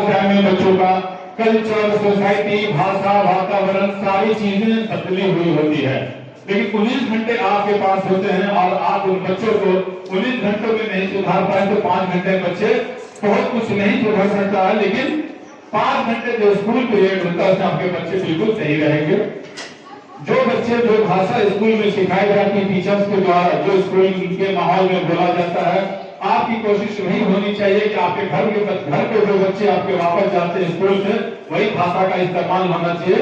उस टाइम में बच्चों का कल्चर, सोसाइटी, भाषा, वातावरण सारी चीजें बदली हुई होती है। लेकिन 19 घंटे आपके पास होते हैं और आप उन बच्चों को 19 घंटों में नहीं सुधार पाए तो 5 घंटे बच्चे बहुत कुछ नहीं सुधर सकता है, लेकिन 5 घंटे जो स्कूल पीरियड होता है उसमें आपके बच्चे बिल्कुल सही रहेंगे। जो बच्चे जो भाषा स्कूल में सिखाई जाती है टीचर्स के द्वारा, जो स्कूल के माहौल में बोला जाता है, आपकी कोशिश नहीं होनी चाहिए कि आपके घर के जो बच्चे आपके वापस जाते हैं स्कूल से वही भाषा का इस्तेमाल होना चाहिए।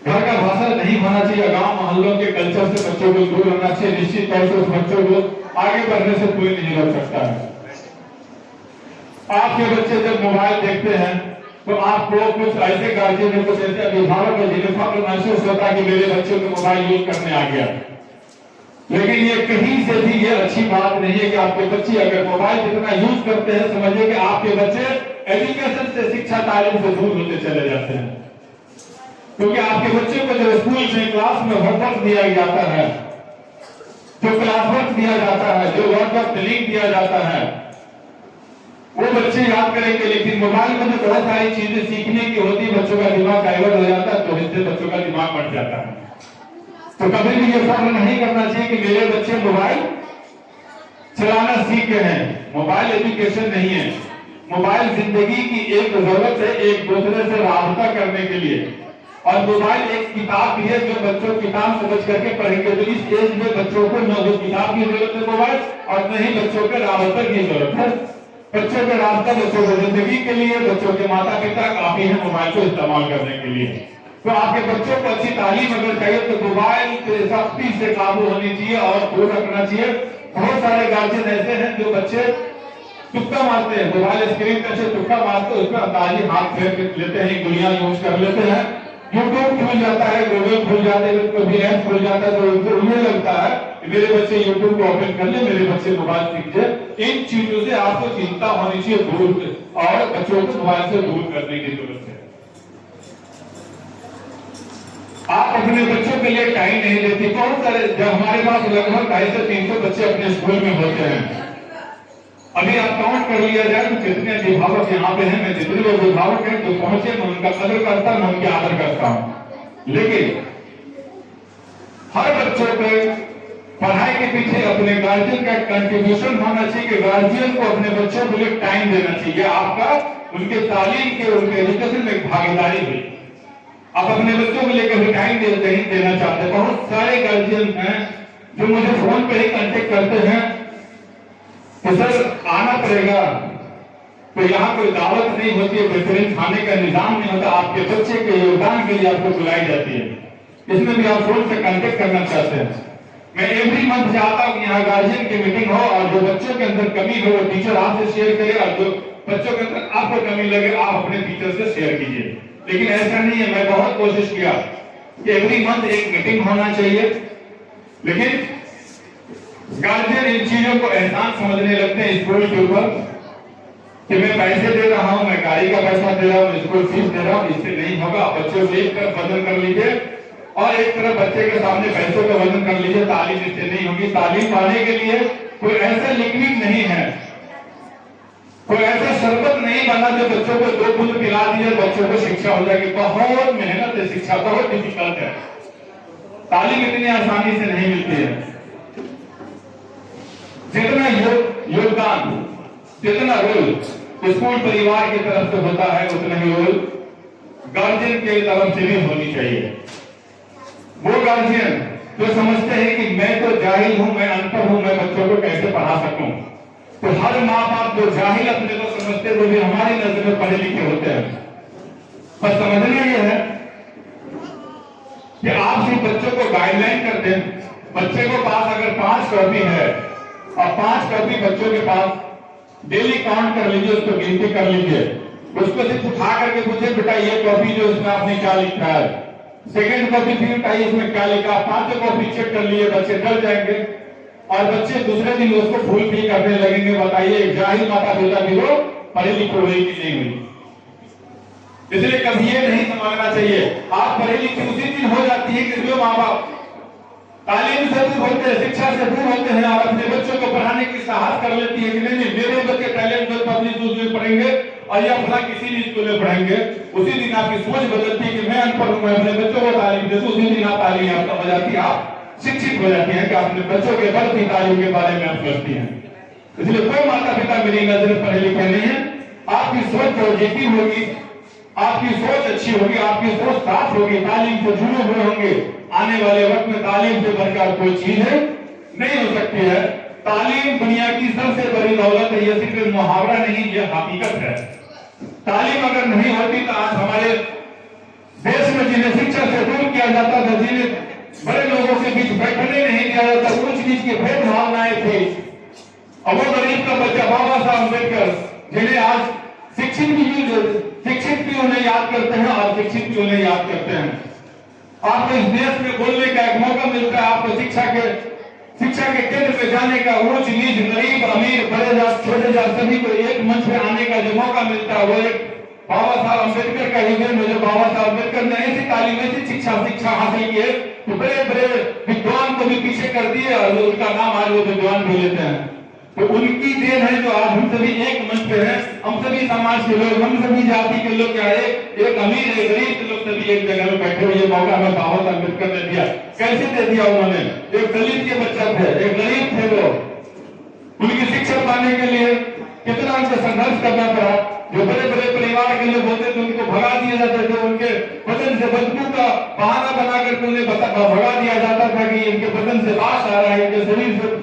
घर का भाषा नहीं होना चाहिए। गांव मोहल्लों के कल्चर से बच्चों को दूर रहना चाहिए। निश्चित तौर से उस बच्चों को आगे बढ़ने से कोई नहीं रोक सकता है। आपके बच्चे जब मोबाइल देखते हैं तो आपको कुछ ऐसे गार्जियन, कुछ ऐसे अभिभावक है जिन्हें फक्र महसूस होता है कि मेरे बच्चों को मोबाइल यूज करने आ गया। लेकिन ये कहीं से भी ये अच्छी बात नहीं है कि आपके बच्चे अगर मोबाइल जितना यूज करते हैं, समझिए कि आपके बच्चे एजुकेशन से, शिक्षा तालीम से दूर होते चले जाते हैं। क्योंकि आपके बच्चों को जो स्कूल में क्लास में होमवर्क दिया जाता है, जो क्लास वर्क दिया जाता है, जो वर्क ऑफ लिंक दिया जाता है, वो बच्चे याद करेंगे। लेकिन मोबाइल में जो बहुत सारी चीजें सीखने की होती है, बच्चों का दिमाग डाइवर्ट हो जाता है, तो इससे बच्चों का दिमाग बढ़ जाता है। तो कभी भी ये फर्क नहीं करना चाहिए कि मेरे बच्चे मोबाइल चलाना सीख गए हैं। मोबाइल एजुकेशन नहीं है। मोबाइल जिंदगी की एक जरूरत है, एक दूसरे से राबता करने के लिए। और मोबाइल एक किताब भी है जो बच्चों किताब समझ करके पढ़ेंगे। तो इस एज में बच्चों को न वो किताब की जरूरत है मोबाइल, और न ही बच्चों के राबता की जरूरत है। बच्चों का रास्ता, बच्चों की जिंदगी के लिए, बच्चों के माता पिता काफी है मोबाइल को इस्तेमाल करने के लिए। तो आपके बच्चों को अच्छी तालीम अगर चाहिए तो मोबाइल से सख्ती से काबू होनी चाहिए और दूर रखना चाहिए। बहुत सारे गार्जियन ऐसे हैं जो बच्चे तुक्का मारते हैं, मोबाइल स्क्रीन पे से तुक्का मारते हैं, उसमें अंदाजी हाथ फेर लेते हैं, गुड़िया यूज कर लेते हैं, यूट्यूब खुल जाता है, गूगल खुल जाते हैं, कभी ऐप खुल जाता है, तो उनको ये लगता है कि मेरे बच्चे यूट्यूब को ओपन कर ले, मेरे बच्चे मोबाइल सीख जाए। इन चीजों से आपको चिंता होनी चाहिए दूर, और बच्चों को मोबाइल से दूर करने की जरूरत है। आप अपने बच्चों के लिए टाइम नहीं देती। बहुत सारे, जब हमारे पास लगभग 250 से 300 बच्चे अपने स्कूल में होते हैं, अभी आप काउंट कर लिया जाए तो कितने अभिभावक यहाँ पे हैं। मैं जितने लोग अभिभावक हैं जो पहुंचे, मैं उनका कदर करता हूं, उनकी आदर करता हूं। लेकिन हर बच्चों पे पढ़ाई के पीछे अपने गार्जियन का कंट्रीब्यूशन होना चाहिए कि गार्जियन को अपने बच्चों के लिए टाइम देना चाहिए। आपका उनके तालीम के, उनके एजुकेशन में भागीदारी हुई। आप अपने बच्चों को लेकर टाइम नहीं देना चाहते। बहुत सारे गार्जियन हैं जो मुझे फोन पे ही कांटेक्ट करते हैं कि सर आना पड़ेगा, तो यहाँ कोई दावत नहीं होती है, बेहतरीन खाने का निजाम नहीं होता, आपके बच्चे के योगदान के लिए आपको बुलाई जाती है। इसमें भी आप फोन से कांटेक्ट करना चाहते हैं। मैं एवरी मंथ चाहता हूँ कि यहाँ गार्जियन की मीटिंग हो और जो बच्चों के अंदर कमी हो वो टीचर आपसे शेयर करे, और जो बच्चों के अंदर आपको कमी लगे आप अपने टीचर से शेयर कीजिए। लेकिन ऐसा नहीं है। मैं बहुत कोशिश किया कि एवरी मंथ एक मीटिंग होना चाहिए, लेकिन गार्जियन इन चीजों को एहसान समझने लगते हैं स्कूल के ऊपर कि मैं पैसे दे रहा हूं, मैं गाड़ी का पैसा दे रहा हूं, स्कूल फीस दे रहा हूं, इससे नहीं होगा। बच्चों को एक तरफ वजन कर लीजिए और एक तरफ बच्चे के सामने पैसों का वजन कर लीजिए। तालीम इससे नहीं होगी। तालीम पाने के लिए कोई ऐसा लिक्विड नहीं है, कोई ऐसा शरबत नहीं बना जो बच्चों को 2 बूंद पिला दिए बच्चों को शिक्षा हो जाएगी। बहुत मेहनत है, शिक्षा बहुत डिफिकल्ट है। तालीम इतनी आसानी से नहीं मिलती है। जितना योगदान, जितना रोल स्कूल परिवार की तरफ से होता है, उतना ही रोल गार्जियन की तरफ से भी होनी चाहिए। वो गार्जियन जो समझते हैं कि मैं तो जाहिल हूं, मैं अनपढ़ हूं, मैं बच्चों को कैसे पढ़ा सकूं, तो हर माँ बाप जो जाहिल अपने को समझते वो भी हमारी नजर में पढ़े लिखे होते हैं। बस समझना यह है कि आप सिर्फ बच्चों को गाइडलाइन कर दें। बच्चे को पास अगर 5 कॉपी है और 5 कॉपी बच्चों के पास, डेली काउंट कर लीजिए, उसको गिनती कर लीजिए, उसको सिर्फ उठा करके पूछे बेटा ये कॉपी जो इसमें आपने क्या लिखा है, सेकेंड कॉपी फिर उठाइए इसमें क्या लिखा। 5 कॉपी चेक कर लिए, बच्चे डर जाएंगे और बच्चे दूसरे दिन उसको फुल फिल करने लगेंगे। बताइए जाहिल माता पिता भी वो पढ़े लिखे हुई कि नहीं हुई। इसलिए कभी ये नहीं समझना चाहिए आप पढ़े लिखे उसी दिन हो जाती है कि जो माँ बाप तालीम से दूर होते हैं, शिक्षा से दूर होते हैं और अपने बच्चों को पढ़ाने की साहस कर लेती है कि नहीं मेरे बच्चे टैलेंट में पब्लिक दूसरे पढ़ेंगे और या फला किसी भी स्कूल में पढ़ेंगे, उसी दिन आपकी सोच बदलती है कि मैं अनपढ़ हूं, मैं अपने बच्चों को तालीम दे दूं, उसी दिन आप तालीम याफ्ता हो जाती है, आप शिक्षित हो जाती हैं कि अपने बच्चों के बढ़ती तालीम के बारे में आप सोचती हैं। इसलिए कोई माता पिता मेरी नजर पढ़े लिखे नहीं है। आपकी सोच पॉजिटिव होगी, आपकी सोच अच्छी होगी, आपकी सोच साफ होगी, तालीम से जुड़े हुए होंगे, आने वाले वक्त में तालीम से बढ़कर कोई चीज नहीं हो सकती है। तालीम दुनिया की सबसे बड़ी दौलत है, यह सिर्फ मुहावरा नहीं, यह हकीकत है। तालीम अगर नहीं होती तो आज हमारे देश में जिन्हें शिक्षा से दूर किया जाता था, जिन्हें बड़े लोगों के बीच बैठने नहीं दिया जाता, ऊंच नीच की भेदभावनाएं थी, और वो गरीब का बच्चा बाबा साहब अम्बेडकर जिन्हें आज शिक्षित भी उन्हें याद करते हैं और शिक्षित भी उन्हें याद करते हैं। आपको इस देश में बोलने का एक मौका मिलता है, आपको शिक्षा के केंद्र पे जाने का, ऊंच नीच, गरीब अमीर, बड़े जात छोटे जात सभी को एक मंच पे आने का जो मौका मिलता है, वो एक बाबा साहब अम्बेडकर का ही देन है। जो बाबा साहब अम्बेडकर ने ऐसी तालीम, ऐसी शिक्षा हासिल की है तो बड़े बड़े विद्वान को भी पीछे कर दिए और उनका नाम आज वो विद्वान भी लेते हैं। तो उनकी देन है जो आज हम सभी एक मंच पे हैं, हम सभी समाज के लोग, हम सभी जाति के लोग, क्या एक अमीर एक गरीब के लोग सभी एक जगह में बैठे हुए, ये मौका हमें बाबा साहब अम्बेडकर ने दिया। कैसे दे दिया उन्होंने? एक दलित के बच्चा थे, एक गरीब थे, वो उनकी शिक्षा पाने के लिए कितना उनको संघर्ष करना पड़ा। जो बड़े बड़े परिवार के लोग होते थे उनको भगा दिया जाता था, उनके बदन से बदबू का बहाना बना करके उन्हें भगा दिया जाता था कि इनके बदन से वास आ रहा है, इनके शरीर से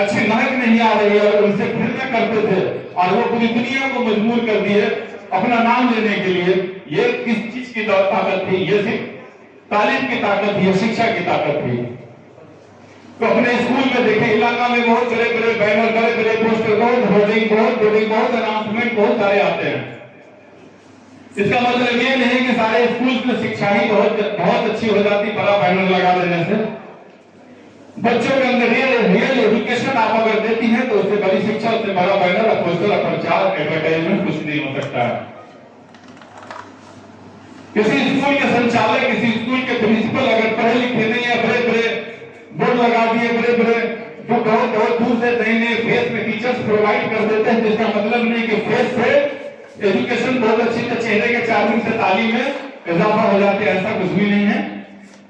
अच्छी महक नहीं आ रही है, और उनसे घृणा करते थे और वो पूरी दुनिया को मजबूर कर दिए अपना नाम लेने के लिए। ये किस चीज की ताकत थी? ये सिर्फ तालीम की ताकत थी, शिक्षा की ताकत थी। तो अपने स्कूल में देखें, इलाका में बहुत बड़े बड़े बैनर, बड़े बड़े पोस्टर, बहुत होर्डिंग, बहुत अनाउंसमेंट बहुत सारे आते हैं। इसका मतलब ये नहीं कि सारे स्कूल में शिक्षा ही बहुत अच्छी हो जाती बड़ा बैनर लगा देने से। बच्चों के अंदर रियल एजुकेशन आप अगर देती हैं तो उससे बड़ी शिक्षा, उससे बड़ा बैनर, पोस्टर, प्रचार, एडवर्टाइजमेंट कुछ नहीं हो सकता है। किसी स्कूल के संचालक, किसी स्कूल के प्रिंसिपल अगर पढ़े लिखे नहीं है, बड़े बड़े बोर्ड लगा दिए, बड़े बड़े जो बहुत दूर से नए फेस में टीचर्स प्रोवाइड कर देते हैं, जिसका मतलब नहीं कि फेस से एजुकेशन बहुत अच्छी, तो चेहरे के चार्मिंग से तालीम में इजाफा हो जाते हैं, ऐसा कुछ भी नहीं है।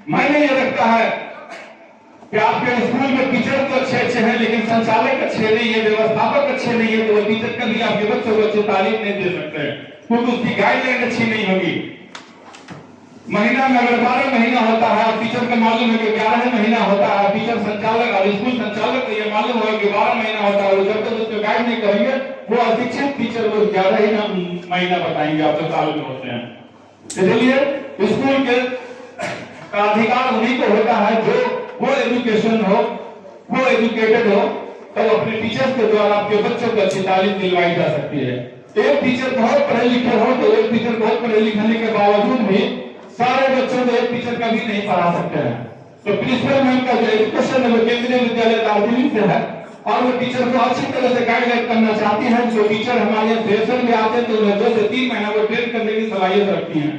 मैंने ये लगता है कि आपके स्कूल में टीचर तो अच्छे हैं, लेकिन संचालक अच्छे नहीं है, व्यवस्थापक अच्छे नहीं है, तो वो टीचर कभी आपके बच्चों को अच्छी तालीम नहीं दे सकते हैं, क्योंकि उसकी गाइडलाइन अच्छी नहीं होगी। महीना में अगर 12 महीना होता है और टीचर को मालूम है कि 11 महीना होता है, टीचर संचालक और स्कूल संचालक को ये मालूम होगा कि 12 महीना होता है, जब तक उसको गाइड नहीं करेंगे वो अशिक्षित टीचर वो 11 ही महीना बताएंगे आपके साल में होते हैं। इसलिए स्कूल के अधिकार उन्हीं को होता है जो वो एजुकेशन हो, वो एजुकेटेड हो, तो अपने टीचर्स के द्वारा आपके बच्चों को अच्छी तालीम दिलवाई जा सकती है। एक टीचर बहुत पढ़े लिखे हो तो एक टीचर बहुत पढ़े लिखने के बावजूद भी सारे बच्चों को एक टीचर कभी नहीं पढ़ा सकते हैं। तो प्रिंसिपल मैम का जो एजुकेशन है वो केंद्रीय विद्यालय दार्जिलिंग से है, और वो टीचर को अच्छी तरह से गाइडलाइन करना चाहती है। जो टीचर हमारे सेशन में आते हैं तो उन्हें 2 से 3 महीना वो ट्रेन करने की सलाहियत रखती हैं।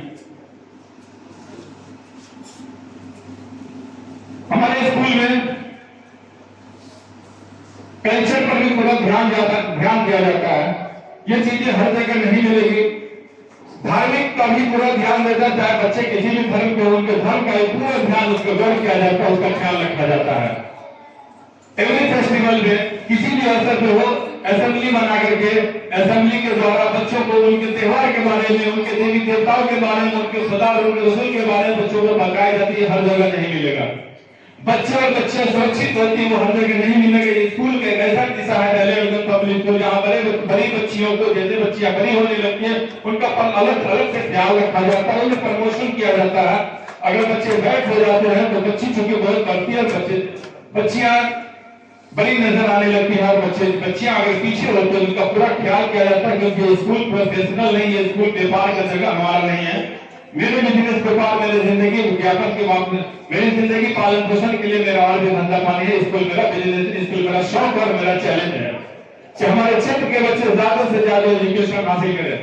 हमारे स्कूल में कल्चर पर भी थोड़ा ध्यान दिया जाता है। ये चीजें हर जगह नहीं मिलेगी। धार्मिक का भी पूरा ध्यान दिया जाता है। बच्चे किसी भी धर्म के, उनके धर्म का पूरा ध्यान उसको गौर किया जाता है, उसका ख्याल रखा जाता है। एवरी फेस्टिवल में किसी भी अवसर पे हो, असेंबली बना करके असेंबली के द्वारा बच्चों को उनके त्योहार के बारे में, उनके देवी देवताओं के बारे में, उनके खुदार, उनके रसूल के बारे में बच्चों को बताई जाती है। हर जगह नहीं मिलेगा। बच्चे और बच्चे सुरक्षित होती है, वो हर जगह नहीं मिलेंगे। स्कूल का एक ऐसा दिशा है पब्लिक स्कूल, जहाँ बड़ी बच्चियों को, जैसे बच्चियां बड़ी होने लगती है, उनका अलग अलग से ख्याल रखा जाता है, उन्हें प्रमोशन किया जाता है। अगर बच्चे बैठ हो जाते हैं तो बच्ची चूंकि बहुत बढ़ती है, बच्चियां बड़ी नजर आने लगती है, और बच्चियां अगर पीछे होते हैं उनका पूरा ख्याल किया जाता है, क्योंकि स्कूल प्रोफेशनल नहीं है, स्कूल व्यापार का जगह हमारा नहीं है। मेरे बिजनेस व्यापार, मेरी जिंदगी विज्ञापन के बाद में, मेरी जिंदगी पालन पोषण के लिए मेरा और भी धंधा पानी है। स्कूल मेरा बिजनेस, स्कूल मेरा शौक और मेरा चैलेंज है कि हमारे क्षेत्र के बच्चे ज्यादा से ज्यादा एजुकेशन हासिल करें।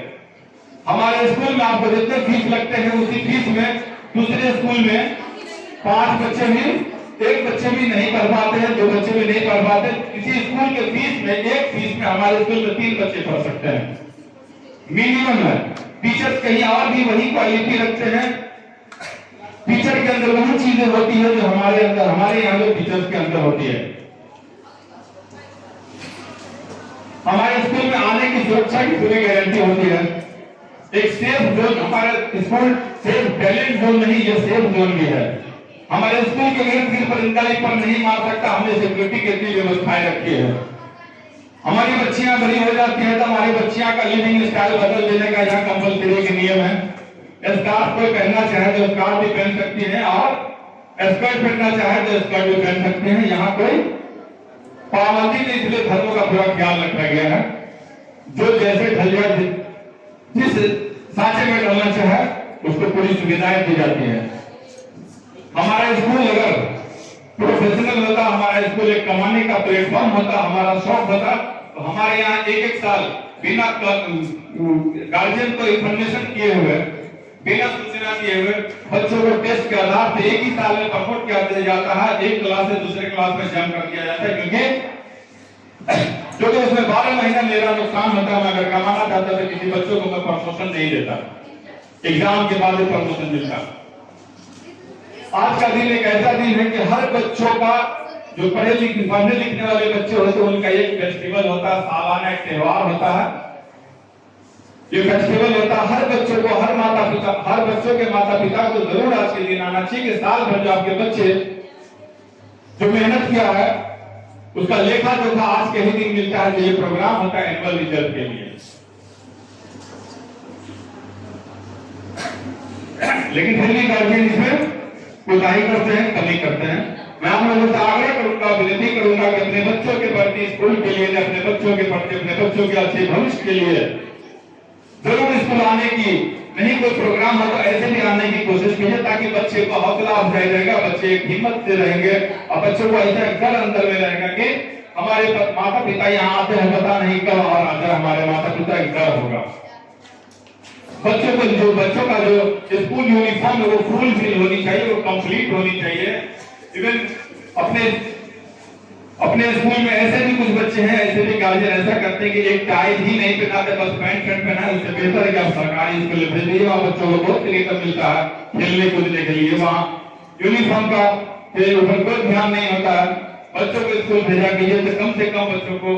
हमारे स्कूल में आपको जितने फीस लगते हैं उसी फीस में दूसरे स्कूल में 5 बच्चे भी, 1 बच्चे भी नहीं पढ़ पाते हैं, 2 बच्चे भी नहीं पढ़ पाते। किसी स्कूल के फीस में, एक फीस में हमारे स्कूल में 3 बच्चे पढ़ सकते हैं। मिनिमम है। टीचर्स कहीं और भी वही क्वालिटी रखते हैं। टीचर के अंदर वही चीजें होती है जो हमारे अंदर, हमारे यहाँ जो टीचर्स के अंदर होती है। हमारे स्कूल में आने की सुरक्षा की पूरी गारंटी होती है। एक सेफ जोन, हमारा स्कूल सिर्फ टैलेंट जोन नहीं, ये सेफ जोन भी है। हमारे स्कूल के इर्द गिर्द परिंदा पर नहीं मार सकता, हमने सिक्योरिटी की इतनी व्यवस्थाएं रखी है। हमारी बच्चियां बड़ी हो जाती हैं तो हमारी बच्चियां का लिविंग स्टाइल बदल देने का यहाँ कंपलसरी के नियम है। स्कार्फ कोई पहनना चाहे तो स्कार्फ भी पहन सकती है, और स्कर्ट पहनना चाहे तो स्कर्ट भी पहन सकते हैं। यहाँ कोई पाबंदी नहीं, इसलिए धर्मों का पूरा ख्याल रखा गया है। जो जैसे ढल जाए, जिस सांचे में ढलना चाहे उसको पूरी सुविधाएं दी जाती है। हमारा स्कूल अगर प्रोफेशनल होता, हमारा स्कूल एक कमाने का प्लेटफॉर्म होता, हमारा शौक होता, तो हमारे यहाँ एक साल बिना गार्जियन को इंफॉर्मेशन किए हुए, बिना सूचना दिए हुए बच्चों को टेस्ट के आधार पर एक ही साल में प्रमोट किया जाता है। एक क्लास से दूसरे क्लास में जंप कर दिया जाता है, क्योंकि उसमें 12 महीना मेरा नुकसान होता है। मैं अगर कमाना चाहता तो किसी बच्चों को मैं प्रमोशन नहीं देता, एग्जाम के बाद प्रमोशन मिलता। आज का दिन एक ऐसा दिन है कि हर बच्चों का, जो पढ़ने लिखने वाले बच्चे होते हैं, उनका एक फेस्टिवल होता है, सालाना एक त्योहार होता है। ये फेस्टिवल होता है हर बच्चों को, हर माता पिता, हर बच्चों के माता पिता को जरूर आज के दिन आना चाहिए कि साल भर जो आपके बच्चे जो मेहनत किया है उसका लेखा जोखा आज के ही दिन मिलता है। जो ये प्रोग्राम होता है एनुअल रिजल्ट के लिए। लेकिन फिर भी गार्जियन इसमें कोताही करते हैं, कमी करते हैं। मैं आप लोगों से आग्रह करूंगा, विनती करूंगा कि अपने बच्चों के प्रति, स्कूल के लिए, अपने बच्चों के प्रति, अपने बच्चों के अच्छे भविष्य के लिए जरूर स्कूल आने की, नहीं कोई प्रोग्राम हो तो ऐसे भी आने की कोशिश कीजिए, ताकि बच्चे को हौसला अफजाई रहेगा, बच्चे एक हिम्मत से रहेंगे, और बच्चों को ऐसा डर अंदर में रहेगा कि हमारे माता पिता यहाँ आते हैं, पता नहीं कब और आता हमारे माता पिता एक डर होगा। बच्चों को, जो बच्चों का जो स्कूल यूनिफॉर्म है वो फुल फिल होनी चाहिए, वो कंप्लीट होनी चाहिए। इवन अपने स्कूल में ऐसे भी कुछ बच्चे हैं, ऐसे भी गार्जियन ऐसा करते हैं कि एक टाई भी नहीं पहनाते, बस पैंट शर्ट पहना है। उससे बेहतर है कि आप सरकारी स्कूल में भेज दीजिए, वहाँ बच्चों को बहुत तरीका मिलता है खेलने कूदने के लिए। वहाँ यूनिफॉर्म का ऊपर कोई ध्यान नहीं होता है। बच्चों को स्कूल भेजा कीजिए तो कम से कम बच्चों को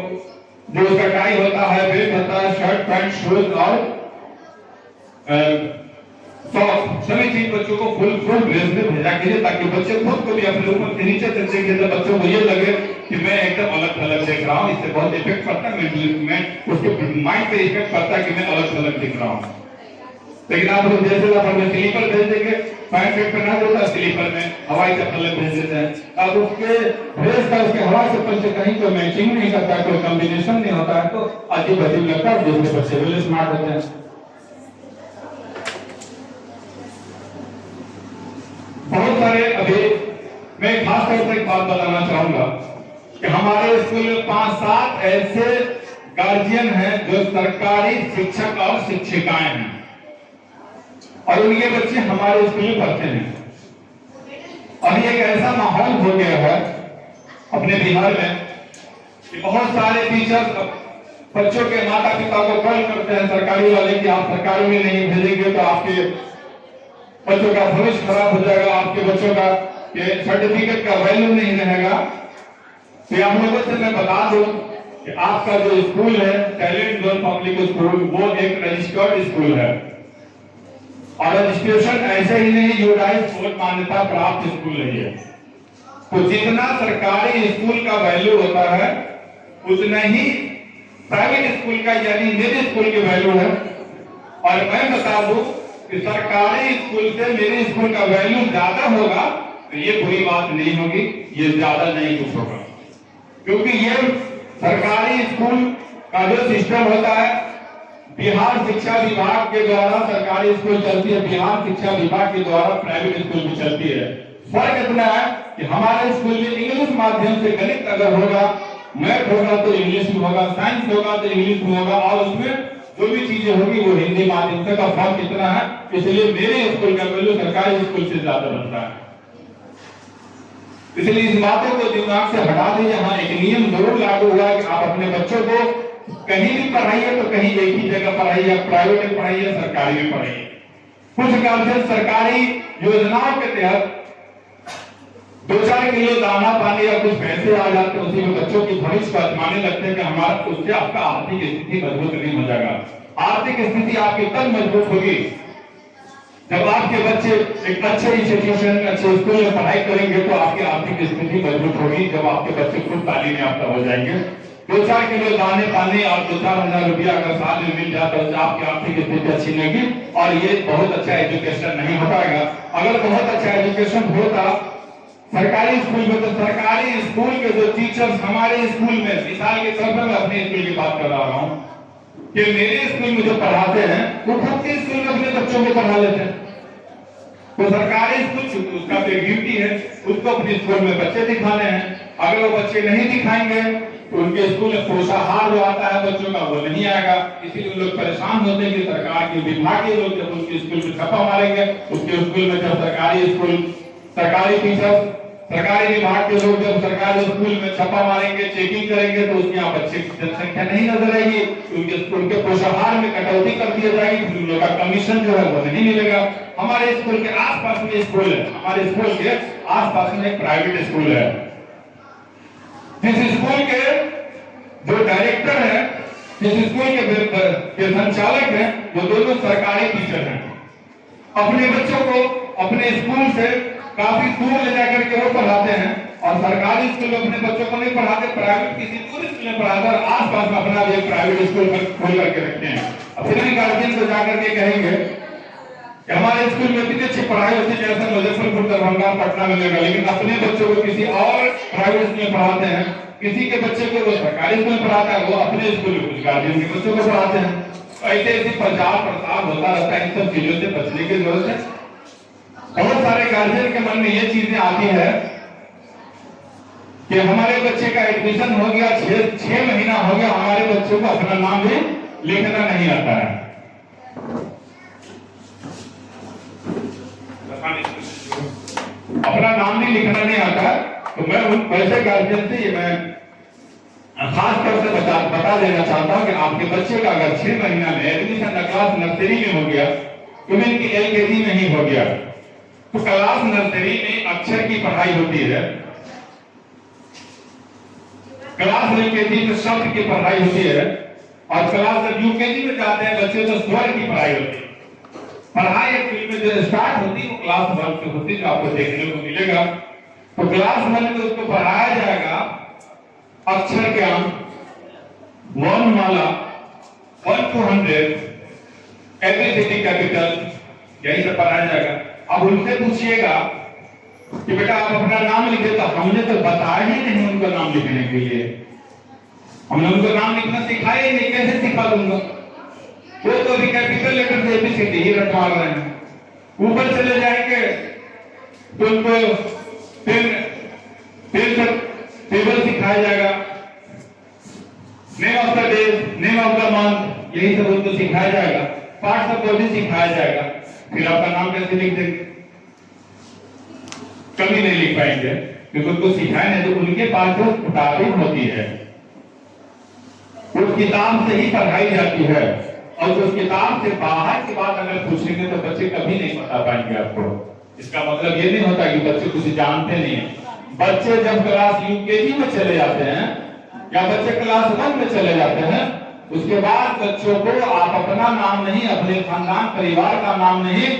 जो उसका टाई होता है, बेल्ट होता है, शर्ट पैंट शूज और सभी चीज बच्चों को फुल ड्रेस में भेजा कीजिए, ताकि बच्चे खुद को भी अपने ऊपर से नीचे तक देखें तो बच्चों को ये लगे कि मैं एकदम अलग थलग देख रहा हूँ। इससे बहुत इफेक्ट पड़ता है, मैं उसके माइंड पे इफेक्ट पड़ता है कि मैं अलग थलग दिख रहा हूँ। लेकिन आप लोग जैसे अपने स्लीपर भेज देंगे, पैंट शर्ट पहना देता, स्लीपर में हवाई चप्पल भेज देते हैं। अब उसके ड्रेस का उसके हवाई चप्पल से कहीं कोई मैचिंग नहीं करता, कोई कॉम्बिनेशन नहीं होता है, तो अजीब अजीब लगता है। दूसरे बच्चे वेल स्मार्ट होते हैं। बहुत सारे, अभी मैं खास तौर पर एक बात बताना चाहूंगा कि हमारे स्कूल में 5-7 ऐसे गार्जियन हैं जो सरकारी शिक्षक और शिक्षिकाएं हैं, और उनके बच्चे हमारे स्कूल में पढ़ते हैं। अभी एक ऐसा माहौल हो गया है अपने बिहार में कि बहुत सारे टीचर्स बच्चों के माता पिता को कॉल करते हैं सरकारी वाले कि आप सरकारी में नहीं भेजेंगे तो आपके बच्चों का भविष्य खराब हो जाएगा, आपके बच्चों का सर्टिफिकेट का वैल्यू नहीं रहेगा। तो आप लोगों से मैं बता दूं कि आपका जो स्कूल है टैलेंट जोन पब्लिक स्कूल, वो एक रजिस्टर्ड स्कूल है, और रजिस्ट्रेशन ऐसे ही नहीं, यूडाइज बोर्ड मान्यता प्राप्त स्कूल नहीं है। तो जितना सरकारी स्कूल का वैल्यू होता है उतना ही प्राइवेट स्कूल का, यानी मेरे स्कूल की वैल्यू है। और मैं बता दूं कि सरकारी स्कूल से मेरे स्कूल का वैल्यू ज्यादा होगा तो ये बुरी बात नहीं होगी, ये ज्यादा नहीं कुछ होगा, क्योंकि ये सरकारी स्कूल का जो सिस्टम होता है, बिहार शिक्षा विभाग के द्वारा सरकारी स्कूल चलती है, बिहार शिक्षा विभाग के द्वारा प्राइवेट स्कूल भी चलती है। फर्क इतना है कि हमारे स्कूल में इंग्लिश माध्यम से गणित अगर होगा, मैथ होगा तो इंग्लिश में होगा, साइंस होगा तो इंग्लिश में होगा, और उसमें जो भी चीजें होगी वो हिंदी माध्यम से। का फर्क इतना है, इसलिए मेरे स्कूल का वैल्यू सरकारी स्कूल से ज्यादा बनता है। इसलिए इस बातों को दिमाग से हटा दीजिए। हाँ, एक नियम जरूर लागू हुआ कि आप अपने बच्चों को कहीं भी पढ़ाइए तो कहीं एक ही जगह पढ़ाइए, प्राइवेट में पढ़ाइए, सरकारी में पढ़ाइए। कुछ गार्जियन सरकारी योजनाओं के तहत 2-4 किलो दाना पानी या कुछ पैसे आ जाते हैं, उसी में बच्चों की भविष्य को आजमाने लगते हैं कि हमारा उससे आपका आर्थिक स्थिति मजबूत नहीं हो जाएगा। आर्थिक स्थिति आपकी तब मजबूत होगी जब आपके बच्चे एक अच्छे इंस्टीट्यूशन में, अच्छे स्कूल में पढ़ाई करेंगे तो आपकी आर्थिक स्थिति मजबूत होगी। जब आपके बच्चे खुद तालीम याफ्ता हो जाएंगे, 2-4 किलो दाने पानी और 2-4 हजार रुपया अगर साल में मिल जाता है तो आपकी आर्थिक स्थिति अच्छी नहीं, और ये बहुत अच्छा एजुकेशन नहीं हो पाएगा। अगर बहुत अच्छा एजुकेशन होता सरकारी स्कूल में, तो सरकारी स्कूल के जो टीचर्स हमारे स्कूल में, मिसाल के तौर पर मैं अपने स्कूल की बात कर रहा हूँ कि मेरे स्कूल में जो पढ़ाते हैं वो खुद के स्कूल में अपने बच्चों को पढ़ा लेते हैं। तो सरकारी स्कूल उसका जो ड्यूटी है उसको अपने स्कूल में बच्चे दिखाने हैं। अगर वो बच्चे नहीं दिखाएंगे तो उनके स्कूल में पोषाहार जो आता है बच्चों का वो नहीं आएगा। इसीलिए लोग परेशान होते हैं कि सरकार के विभागीय लोग जब उनके स्कूल में छापा मारेंगे, उसके स्कूल में जब सरकारी टीचर, सरकारी विभाग के लोग जब सरकारी स्कूल में छापा मारेंगे, चेकिंग करेंगे, तो उसके यहाँ बच्चे की जनसंख्या नहीं नजर आएगी, उनके स्कूल के पोषाहार में कटौती कर दी जाएगी, फिर उन लोगों का कमीशन जो है वो नहीं मिलेगा। हमारे स्कूल के आसपास में स्कूल है, हमारे स्कूल के आसपास में एक प्राइवेट स्कूल है, जिस स्कूल के जो डायरेक्टर है, जिस स्कूल के संचालक है, वो दोनों सरकारी टीचर हैं। अपने बच्चों को अपने स्कूल से काफी दूर ले जाकर के वो पढ़ाते हैं, और सरकारी स्कूल में अपने बच्चों को नहीं पढ़ाते, प्राइवेट किसी दूर स्कूल में पढ़ाते हैं, आसपास में अपना भी एक प्राइवेट स्कूल खोल करके रखते हैं। अब फिर भी गार्जियन को जाकर के कहेंगे कि हमारे स्कूल में इतनी अच्छी पढ़ाई होती है जैसे मुजफ्फरपुर, दरभंगा, पटना में लेगा, लेकिन अपने बच्चों को किसी और प्राइवेट स्कूल में पढ़ाते हैं, किसी के बच्चे को वो सरकारी स्कूल में पढ़ाता है, वो अपने स्कूल में कुछ गार्जियन के बच्चों को पढ़ाते हैं। ऐसे ऐसे प्रचार प्रसार होता रहता है। इन सब चीजों से बचने की जरूरत है। बहुत सारे गार्जियन के मन में ये चीजें आती है कि हमारे बच्चे का एडमिशन हो गया, 6 महीना हो गया, हमारे बच्चों को अपना नाम भी लिखना नहीं आता है। अपना नाम भी लिखना नहीं आता, तो मैं उन वैसे गार्जियन से ये मैं खास तौर से बता देना चाहता हूं कि आपके बच्चे का अगर 6 महीना में एडमिशन क्लास नर्सरी में हो गया, इवन की LKG में ही हो गया, तो क्लास नर्सरी में अक्षर की पढ़ाई होती है, क्लास LKG में शब्द की पढ़ाई होती है, और क्लास UKG में जाते हैं बच्चे तो स्वर की पढ़ाई होती है। पढ़ाई एक्चुअली में जो स्टार्ट होती है वो क्लास 1 से होती है, जो आपको देखने को मिलेगा। तो क्लास 1 में उसको पढ़ाया जाएगा अक्षर के अंक, वर्णमाला 1 to 100, ABCD कैपिटल, यही सब पढ़ाया जाएगा। अब उनसे पूछिएगा कि बेटा आप अपना नाम लिखे, तो हमने तो बताया ही नहीं उनको नाम लिखने के लिए, हमने उनको नाम लिखना सिखाया ही नहीं, कैसे सिखा दूंगा? वो तो अभी कैपिटल लेटर से ABCD ही रटवा रहे हैं। ऊपर चले जाएंगे तो उनको टेबल सिखाया जाएगा, name of the day, name of the month, यही सब उनको सिखाया जाएगा। पार्ट्स ऑफ बॉडी सिखाया जाएगा। फिर आपका नाम कैसे लिख देंगे? कभी नहीं लिख पाएंगे, क्योंकि उनको सिखाया नहीं। तो उनके पास जो किताबें होती है उस किताब से ही पढ़ाई जाती है, और उस किताब से बाहर की बात अगर पूछेंगे तो बच्चे कभी नहीं बता पाएंगे आपको। इसका मतलब ये नहीं होता कि बच्चे कुछ जानते नहीं है। बच्चे जब क्लास UKG में चले जाते हैं या बच्चे क्लास 1 में चले जाते हैं, उसके बाद बच्चों को आप अपना नाम नहीं, अपने खानदान परिवार का नाम नहीं,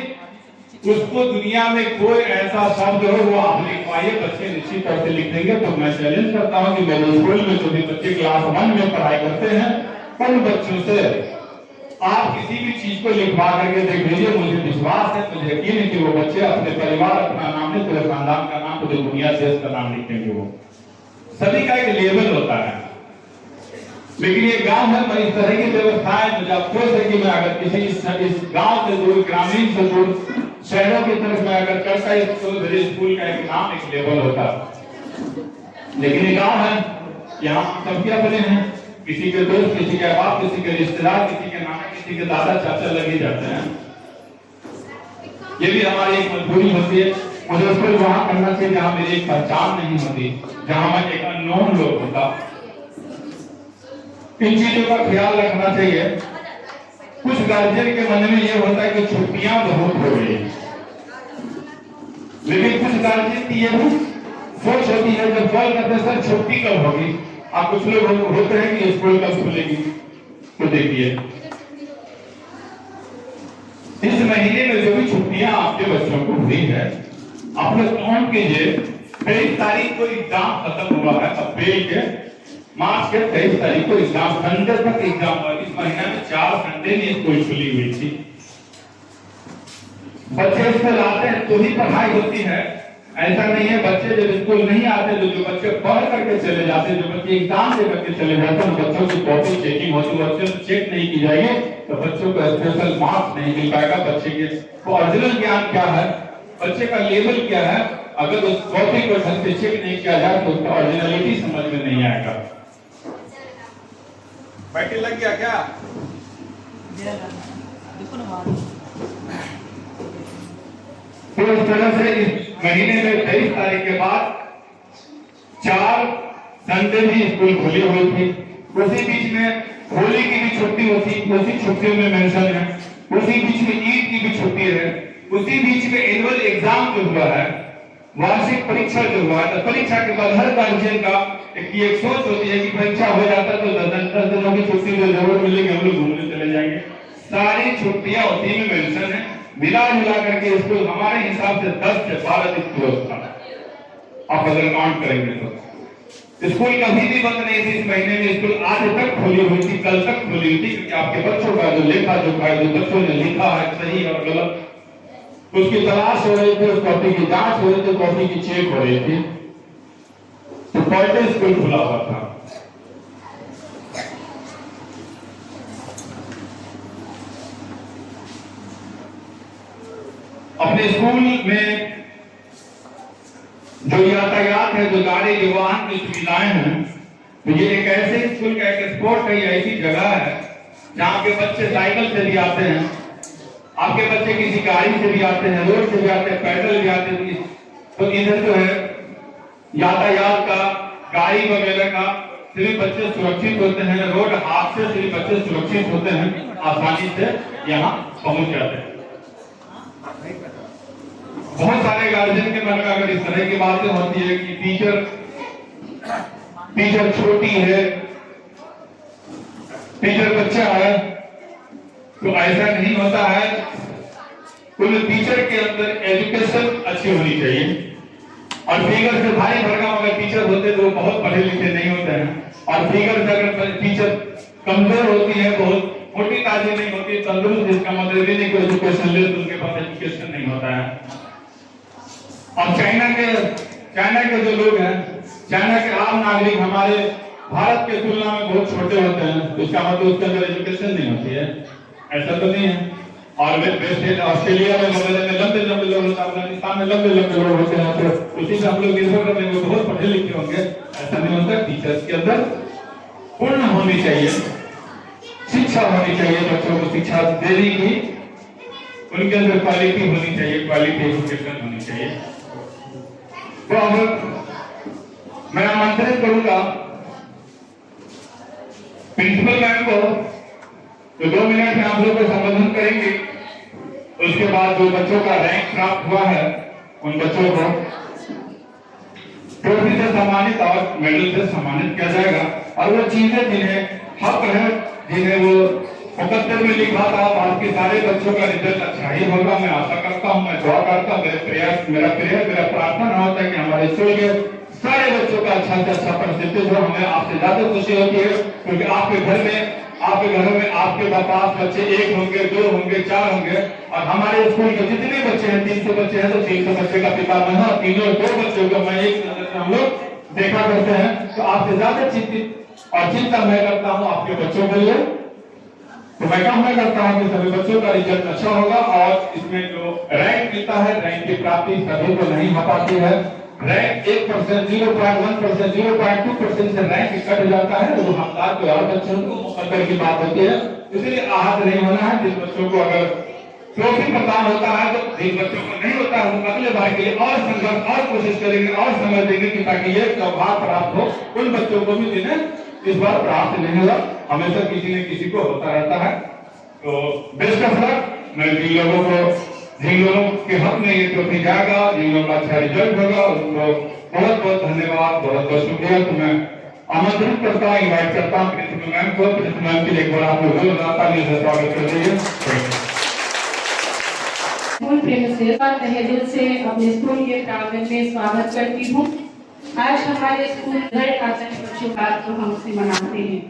उसको दुनिया में कोई ऐसा शब्द हो वो आप लिखवाइए, बच्चे निश्चित तौर से लिख देंगे। तो मैं चैलेंज करता हूं कि मेरे स्कूल में जो भी बच्चे क्लास 1 में पढ़ाई करते हैं, उन बच्चों से आप किसी भी चीज को लिखवा करके देख लीजिए। मुझे विश्वास है, मुझे यकीन है कि वो बच्चे अपने परिवार, अपना नाम नहीं, पूरे खानदान का नाम, पूरी दुनिया से इसका नाम लिखेंगे। वो सभी का एक लेवल होता है, लेकिन ये गांव है, मैं इस तरह की व्यवस्थाएं, मुझे अफसोस है कि मैं अगर किसी इस गांव से दूर, ग्रामीण से दूर, शहरों की तरफ में अगर करता है तो मेरे स्कूल का एक नाम, एक लेवल होता। लेकिन ये गांव है, यहाँ सबके अपने हैं, किसी के दोस्त, किसी के बाप, किसी के रिश्तेदार, किसी के नाना, किसी के दादा चाचा लगे जाते हैं। ये भी हमारी एक मजबूरी होती है। मुझे स्कूल वहां करना चाहिए जहां मेरी एक पहचान नहीं होती, जहां मैं एक अननोन लोग होता। इन चीजों का ख्याल रखना चाहिए। कुछ गार्जियन के मन में ये होता है कि छुट्टियां बहुत हो गई, लेकिन कुछ गार्जियन की ये भी सोच होती है जब कॉल करते सर छुट्टी कब होगी। आप कुछ लोग होते हैं कि स्कूल कब खुलेगी, तो देखिए इस महीने में जो भी छुट्टियां आपके बच्चों को हुई है, आप लोग काउंट कीजिए। 23 तारीख को एग्जाम खत्म हुआ है, अप्रैल के मार्च के 23 तारीख को एग्जाम, संडे तक एग्जाम हुआ। इस महीने में 4 संडे में स्कूल खुली हुई थी। बच्चे स्कूल आते हैं तो ही पढ़ाई होती है, ऐसा नहीं है बच्चे जब स्कूल नहीं आते तो जो बच्चे पढ़ करके चले जाते, जो बच्चे एग्जाम दे करके चले जाते हैं, बच्चों की कॉपी चेकिंग होती है, बच्चों को चेक नहीं की जाएगी तो बच्चों को स्पेशल मार्क्स नहीं मिल पाएगा। बच्चे के ओरिजिनल ज्ञान क्या है, बच्चे का लेवल क्या है, अगर उस कॉपी को ढंग से चेक नहीं किया जाए तो उसका ओरिजिनलिटी समझ में नहीं आएगा। बैटरी लग गया क्या? तो इस तरह से इस महीने में 23 तारीख के बाद 4 संडे भी स्कूल खुली हुई थी। उसी बीच में होली की भी छुट्टी होती, उसी छुट्टियों में मेंशन है। उसी बीच में ईद की भी छुट्टी है। उसी बीच में एनुअल एग्जाम जो हुआ है, वार्षिक परीक्षा जो हुआ है, तो परीक्षा के बाद हर गार्जियन का एक सोच होती है कि परीक्षा हो जाता तो 10 दिनों की छुट्टी जो जरूर मिलेगी, हम लोग घूमने चले जाएंगे। सारी छुट्टियां उसी में मेंशन है। मिला जुला करके स्कूल हमारे हिसाब से 10 से 12 दिन क्लोज था। आप अगर काउंट करेंगे तो स्कूल कभी भी बंद नहीं थी। इस महीने में स्कूल आज तक खुली हुई थी, कल तक खुली हुई थी, क्योंकि आपके बच्चों का जो लेखा जोखा है, जो बच्चों ने लिखा है सही और गलत, उसकी तलाश हो रही थी, उस कॉपी की जांच हो रही थी, कॉपी की चेक हो रही थी, तो पहले स्कूल खुला हुआ था। अपने स्कूल में जो यातायात है, जो गाड़ी जो वाहन की सुविधाएं हैं, तो ये एक ऐसे स्कूल का एक स्पॉट है, ऐसी जगह है जहाँ के बच्चे साइकिल से भी आते हैं, आपके बच्चे किसी गाड़ी से भी आते हैं, रोड से भी आते हैं, पैदल भी आते हैं। तो इधर जो है यातायात का, गाड़ी वगैरह का सभी बच्चे सुरक्षित होते हैं, रोड हादसे से भी बच्चे सुरक्षित होते हैं, आसानी से यहाँ पहुंच जाते हैं। बहुत सारे गार्जियन के मन में अगर इस तरह की बातें होती है कि टीचर छोटी है, टीचर बच्चा है, तो ऐसा नहीं होता है। कुल टीचर के अंदर एजुकेशन अच्छी होनी चाहिए, और फिगर से भारी भरकम अगर टीचर होते तो वो बहुत पढ़े लिखे नहीं होते हैं, और फिगर से अगर टीचर कमजोर होती है, बहुत मोटी ताजी नहीं होती, तंदुरुस्त, इसका मतलब ये नहीं कि एजुकेशन ले तो उनके पास एजुकेशन नहीं होता है। और चाइना के जो लोग हैं, चाइना के आम नागरिक हमारे भारत के तुलना में बहुत छोटे होते हैं, तो इसका मतलब उसके अंदर एजुकेशन नहीं होती है, ऐसा तो नहीं है। और वेस्ट ऑस्ट्रेलिया में वगैरह में लंबे लंबे लोग होते हैं, अफगानिस्तान में लंबे लंबे लोग होते हैं, तो उसी से हम लोग निर्भर करते हैं, वो बहुत पढ़े लिखे होंगे, ऐसा नहीं होता। टीचर्स के अंदर पूर्ण होनी चाहिए, शिक्षा होनी चाहिए, बच्चों को शिक्षा देने की उनके अंदर क्वालिटी होनी चाहिए, क्वालिटी एजुकेशन होनी चाहिए। तो अब मैं आमंत्रित करूंगा प्रिंसिपल मैम को, तो 2 मिनट में आप लोग को संबोधन करेंगे। उसके बाद जो बच्चों का रैंक प्राप्त हुआ है उन बच्चों को ट्रॉफी से सम्मानित और मेडल से सम्मानित किया जाएगा। और वो चीजें जिन्हें हक है, जिन्हें वो मुकद्दर में लिखा था, बाकी सारे बच्चों का रिजल्ट अच्छा ही होगा। मैं आशा करता हूँ, मैं दुआ करता हूँ, मेरा प्रार्थना होता है कि हमारे स्कूल के सारे बच्चों का अच्छा से अच्छा परसेंटेज हो। हमें आपसे ज्यादा खुशी होती है, क्योंकि आपके घर में, आपके घरों में आपके पास बच्चे 1 होंगे, 2 होंगे, 4 होंगे, और हमारे स्कूल के जितने बच्चे हैं, 300 बच्चे हैं, तो 300 बच्चे का पिता मैं हूं, तीनों 2 बच्चों को मैं एक नजर से हम लोग देखा करते हैं। तो आपसे ज्यादा चिंतित और चिंता मैं करता हूँ आपके बच्चों के लिए। तो मैं कामना करता हूं कि सभी बच्चों का रिजल्ट अच्छा होगा, और इसमें जो रैंक मिलता है, रैंक की प्राप्ति सभी को नहीं हो पाती है। रैंक 1%, 0.1%, 0.2% से रैंक कट जाता है, वो हकदार को और बच्चों को मुकद्दर की बात होती है। इसलिए आहत नहीं होना है। जिन बच्चों को अगर ट्रॉफी प्रदान होता है, तो जिन बच्चों को नहीं होता है, वो अगले बार के लिए और संघर्ष और कोशिश करेंगे और समय देंगे कि ताकि ये सौभाग्य प्राप्त हो उन बच्चों को भी, जिन्हें इस बार प्राप्त नहीं हुआ, हमेशा किसी न किसी को होता रहता है। तो बेस्ट ऑफ लक। मैं जिन लोगों के हक में ये ट्रॉफी जाएगा, जिन लोगों का अच्छा रिजल्ट होगा, उनको बहुत बहुत धन्यवाद, बहुत बहुत शुक्रिया। तो मैं आमंत्रित करता हूँ, इन्वाइट करता हूँ प्रिंसिपल मैम को। प्रिंसिपल मैम के लिए एक बार आप लोग तालियों से स्वागत कर दीजिए। तहे दिल से अपने स्कूल के प्रांगण में स्वागत करती हूँ। आज हमारे स्कूल रिजल्ट आता है बच्चों का, तो हम उसे मनाते हैं,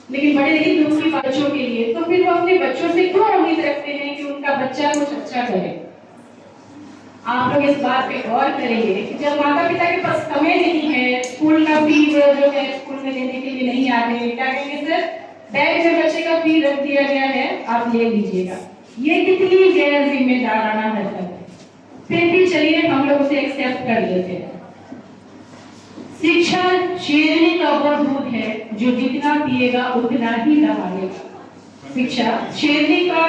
लेकिन बड़े ही दुख की बच्चों के लिए। तो फिर वो अपने बच्चों से क्यों उम्मीद रखते हैं कि उनका बच्चा कुछ अच्छा करे? आप लोग इस बात पे गौर करेंगे कि जब माता पिता के पास समय नहीं है, स्कूल का फी जो है स्कूल में देने के लिए नहीं आते, क्या कहेंगे, सर बैग में बच्चे का फी रख दिया गया है, आप ले लीजिएगा। ये कितनी गैर जिम्मेदाराना हरकत है। फिर भी चलिए हम लोग उसे एक्सेप्ट कर लेते हैं। शिक्षा शेरनी का वो दूध है जो जितना पिएगा उतना ही दहाड़ेगा। शिक्षा शेरनी का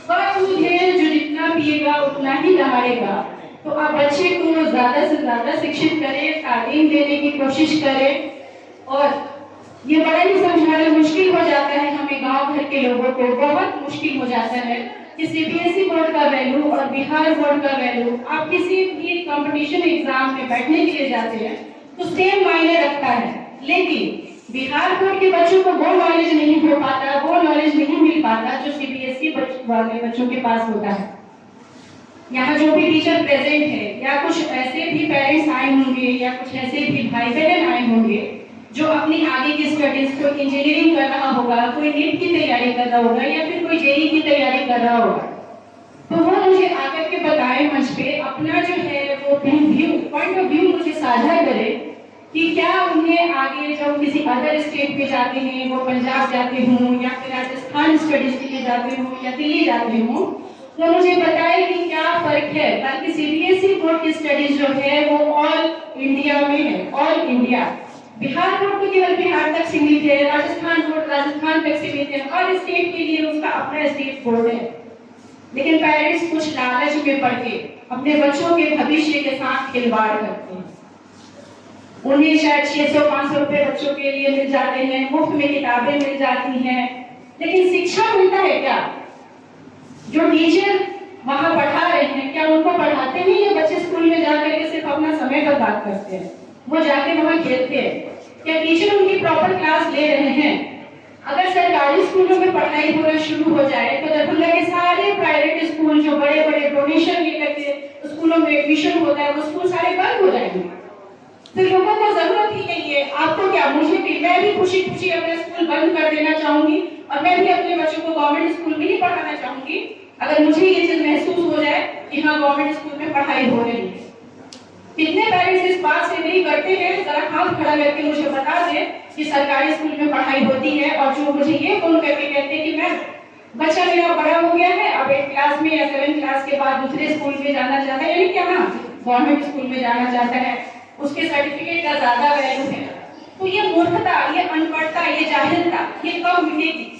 वह दूध है जो जितना पिएगा उतना ही दहाड़ेगा। तो आप बच्चे को ज्यादा से ज्यादा शिक्षित करें, तालीम देने की कोशिश करें। और ये बड़ा ही समझाना मुश्किल हो जाता है, हमें गांव घर के लोगों को बहुत मुश्किल हो जाता है कि सीबीएसई बोर्ड का वैल्यू और बिहार बोर्ड का वैल्यू, आप किसी भी कंपटीशन एग्जाम में बैठने के लिए जाते हैं तो सेम मायने रखता है, लेकिन बिहार बोर्ड के बच्चों को वो नॉलेज नहीं हो पाता, वो नॉलेज नहीं मिल पाता जो सीबीएसई वाले बच्चों के पास होता है। यहाँ जो भी टीचर प्रेजेंट है, या कुछ ऐसे भी पेरेंट्स आए होंगे, या कुछ ऐसे भी भाई बहन आए होंगे जो अपनी आगे की स्टडीज को इंजीनियरिंग कर रहा होगा, कोई नीट की तैयारी कर रहा होगा, या फिर कोई जेईई की तैयारी कर रहा होगा, तो वो मुझे आकर के बताए मंच पे, अपना जो है वो पॉइंट ऑफ व्यू मुझे साझा करे कि क्या उन्हें आगे जब किसी अदर स्टेट में जाते हैं, वो पंजाब जाते हों, या फिर राजस्थान स्टडीज के लिए जाते हों, या दिल्ली जाते हों, तो मुझे बताए कि क्या फर्क है। ताकि सीबीएसई बोर्ड की स्टडीज जो है वो ऑल इंडिया में है, ऑल इंडिया। बिहार बोर्ड तो केवल बिहार तक सीमित है, राजस्थान बोर्ड राजस्थान तक सीमित है, हर स्टेट के लिए उसका अपना स्टेट बोर्ड है। लेकिन पेरेंट्स कुछ लालच में पड़ के अपने बच्चों के भविष्य के साथ खिलवाड़ करते हैं। उन्हें शायद 600-500 रुपए बच्चों के लिए मिल जाते हैं, मुफ्त में किताबें मिल जाती हैं, लेकिन शिक्षा मिलता है क्या? जो टीचर वहां पढ़ा रहे हैं, क्या उनको पढ़ाते नहीं है? बच्चे स्कूल में जाकर के सिर्फ अपना समय बर्बाद करते हैं, वो जाके वहां खेलते हैं। क्या टीचर उनकी प्रॉपर क्लास ले रहे हैं? अगर सरकारी स्कूलों में पढ़ाई होना शुरू हो जाए तो दरभंगा के सारे प्राइवेट स्कूल जो बड़े बड़े डोनेशन लेकर के स्कूलों में एडमिशन होता है, वो स्कूल सारे बंद हो जाएंगे। फिर लोगों को जरूरत ही नहीं है। आपको क्या, मुझे भी, मैं भी खुशी खुशी अपना स्कूल बंद कर देना चाहूंगी, और मैं भी अपने बच्चों को गवर्नमेंट स्कूल में ही पढ़ाना चाहूंगी अगर मुझे ये चीज महसूस हो जाए कि हाँ गवर्नमेंट स्कूल में पढ़ाई हो रही है। कितने पेरेंट्स इस बात से नहीं करते हैं? जरा हाथ खड़ा करके मुझे बता दें कि सरकारी स्कूल में पढ़ाई होती है, और जो मुझे ये फोन करके कहते हैं कि मैम बच्चा मेरा बड़ा हो गया है, अब 8 क्लास में या 7 क्लास के बाद दूसरे स्कूल में जाना चाहता है, यानी क्या ना गवर्नमेंट स्कूल में जाना चाहता है, उसके सर्टिफिकेट का ज्यादा वैल्यू है। तो ये मूर्खता, ये अनपढ़ता, ये जाहिलता, ये कब मिटेगी?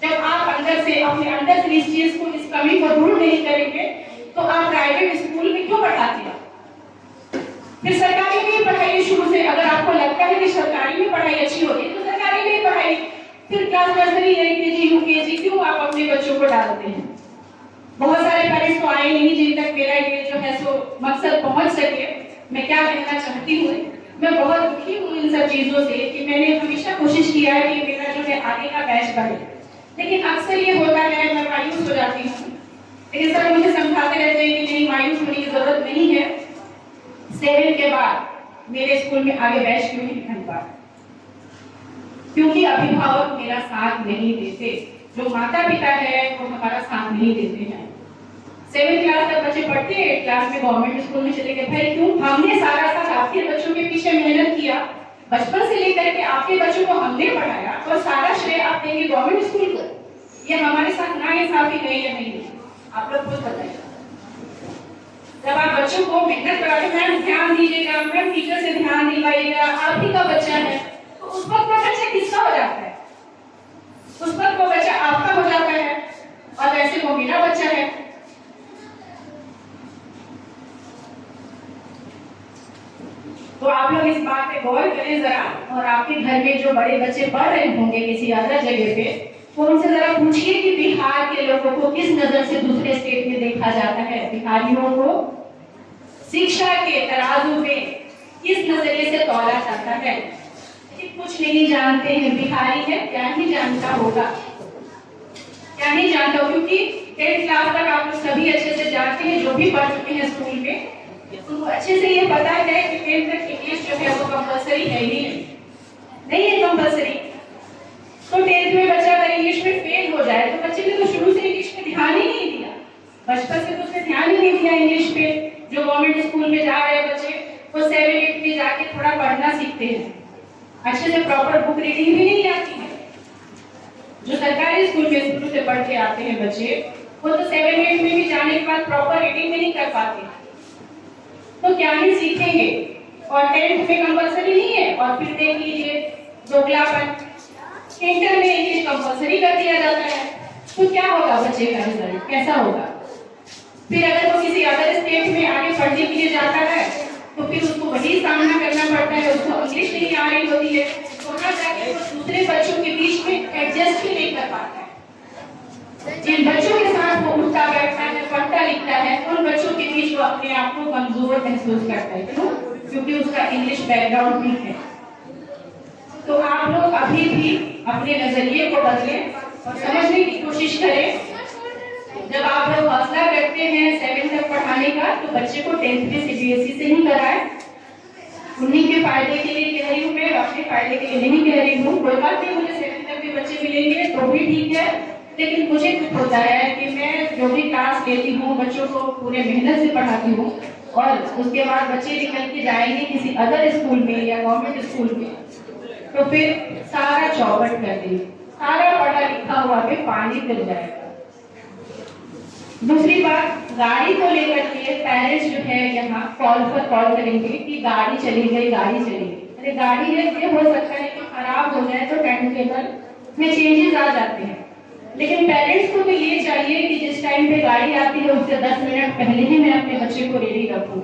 जब आप अंदर से, अपने अंदर से इस चीज को, इस कमी को दूर नहीं करेंगे तो आप प्राइवेट स्कूल में क्यों पढ़ाते हैं? फिर सरकारी में ही पढ़ाइए शुरू से। अगर आपको लगता है कि सरकारी में पढ़ाई अच्छी होगी तो सरकारी में ही पढ़ाई। फिर क्लास नर्सरी, एलकेजी, यूकेजी क्यों आप अपने बच्चों को डालते हैं? बहुत सारे पेरेंट्स तो आए नहीं जिन तक मेरा ये जो है सो मकसद पहुंच सके। मैं क्या कहना चाहती हूँ, मैं बहुत दुखी हूँ इन सब चीजों से कि मैंने हमेशा कोशिश किया है कि मेरा जो है आगे का बैच बढ़े, लेकिन अक्सर ये होता है मैं मायूस हो जाती हूँ। लेकिन सर मुझे समझाते रहते हैं कि नहीं, मायूस होने की जरूरत नहीं है। 7 के बाद मेरे स्कूल में आगे बैच क्यों नहीं बन पा? क्योंकि अभिभावक मेरा साथ नहीं देते, जो माता पिता है वो हमारा साथ नहीं देते हैं। 7 क्लास तक बच्चे पढ़ते हैं, 8 क्लास में गवर्नमेंट स्कूल में चले गए। भाई क्यों? हमने सारा साथ आपके बच्चों के पीछे मेहनत किया, बचपन से लेकर के आपके बच्चों को हमने पढ़ाया, और सारा श्रेय आप देंगे गवर्नमेंट स्कूल को। ये हमारे साथ नाइंसाफी है या नहीं? आप लोग खुद बताइए। जब आप बच्चों को मेहनत कराते हैं, मैम ध्यान दीजिएगा, मैम टीचर से ध्यान दिलवाइएगा, आप ही का बच्चा है, तो उस वक्त वो बच्चा किसका हो जाता है? उस वक्त वो बच्चा आपका हो जाता है, और वैसे वो मेरा बच्चा है। तो आप लोग इस बात पे गौर करें जरा, और आपके घर में जो बड़े बच्चे पढ़ रहे होंगे किसी अदर जगह पे, तो उनसे जरा पूछिए कि बिहार के लोगों को किस नजर से दूसरे स्टेट में देखा जाता है, बिहारियों को शिक्षा के तराजू में किस नजरिए से तौला जाता है। लेकिन कुछ नहीं जानते हैं, बिहारी है क्या ही जानता होगा, क्या नहीं जानता हो, क्योंकि 10th क्लास तक आप लोग सभी अच्छे से जानते हैं, जो भी पढ़ चुके हैं स्कूल में, उनको अच्छे से ये पता है कि 10th तक इंग्लिश जो है वो कंपलसरी है ही नहीं है कंपलसरी। तो 10th में बच्चा अगर इंग्लिश में फेल हो जाए तो बच्चे ने तो शुरू से इंग्लिश पे ध्यान ही नहीं दिया, बचपन से तो उसने ध्यान ही नहीं दिया इंग्लिश पे। जो गवर्नमेंट स्कूल में जा रहे बच्चे वो 7-8 में जाके थोड़ा पढ़ना सीखते हैं, अच्छे से प्रॉपर बुक रीडिंग भी नहीं आती है। जो सरकारी स्कूल में शुरू से पढ़ के आते हैं बच्चे, वो तो 7-8 में भी जाने के बाद प्रॉपर रीडिंग भी नहीं कर पाते, तो क्या ही सीखेंगे। और 10th में कंपलसरी नहीं है, और फिर देख लीजिए दोगलापन, इंटर में इंग्लिश कंपलसरी कर दिया जाता है, तो क्या होगा बच्चे का रिजल्ट, कैसा होगा। फिर अगर वो किसी अदर स्टेट में आगे पढ़ने के लिए जाता है तो फिर उसको वही सामना करना पड़ता है, उसको इंग्लिश नहीं आ रही होती है, वहां जाके वो दूसरे बच्चों के बीच में एडजस्ट भी नहीं कर पाता है। जिन बच्चों के साथ वो उठता बैठता है, पढ़ता लिखता है, उन बच्चों के बीच वो अपने आप को कमजोर महसूस करता है। क्यों? क्योंकि उसका इंग्लिश बैकग्राउंड नहीं है। तो आप लोग अभी भी अपने नजरिए को बदलें और समझने की कोशिश करें। जब आप लोग हौसला करते हैं 7th तक पढ़ाने का, तो बच्चे को 10th में CBSE से ही कराएं। उन्हीं के फायदे के लिए कह रही हूँ मैं, अपने फायदे के लिए नहीं कह रही हूँ। कोई बात नहीं, मुझे 7th तक भी बच्चे मिलेंगे तो भी ठीक है, लेकिन मुझे कुछ होता है कि मैं जो भी क्लास लेती हूँ बच्चों को पूरे मेहनत से पढ़ाती हूँ, और उसके बाद बच्चे निकल के जाएंगे किसी अदर स्कूल में या गवर्नमेंट स्कूल में, तो फिर सारा चौपट कर देंगे, सारा पढ़ा लिखा हुआ भी पानी फिर जाएगा। दूसरी बात, गाड़ी को लेकर के पेरेंट्स जो है यहाँ कॉल पर कॉल करेंगे कि गाड़ी चली गई, गाड़ी चली गई। अरे गाड़ी है, ये हो सकता है कि खराब हो जाए तो टाइम टेबल में चेंजेस आ जाते हैं, लेकिन पेरेंट्स को तो ये चाहिए कि जिस टाइम पे गाड़ी आती है उससे 10 मिनट पहले ही मैं अपने बच्चे को रेडी रखूँ।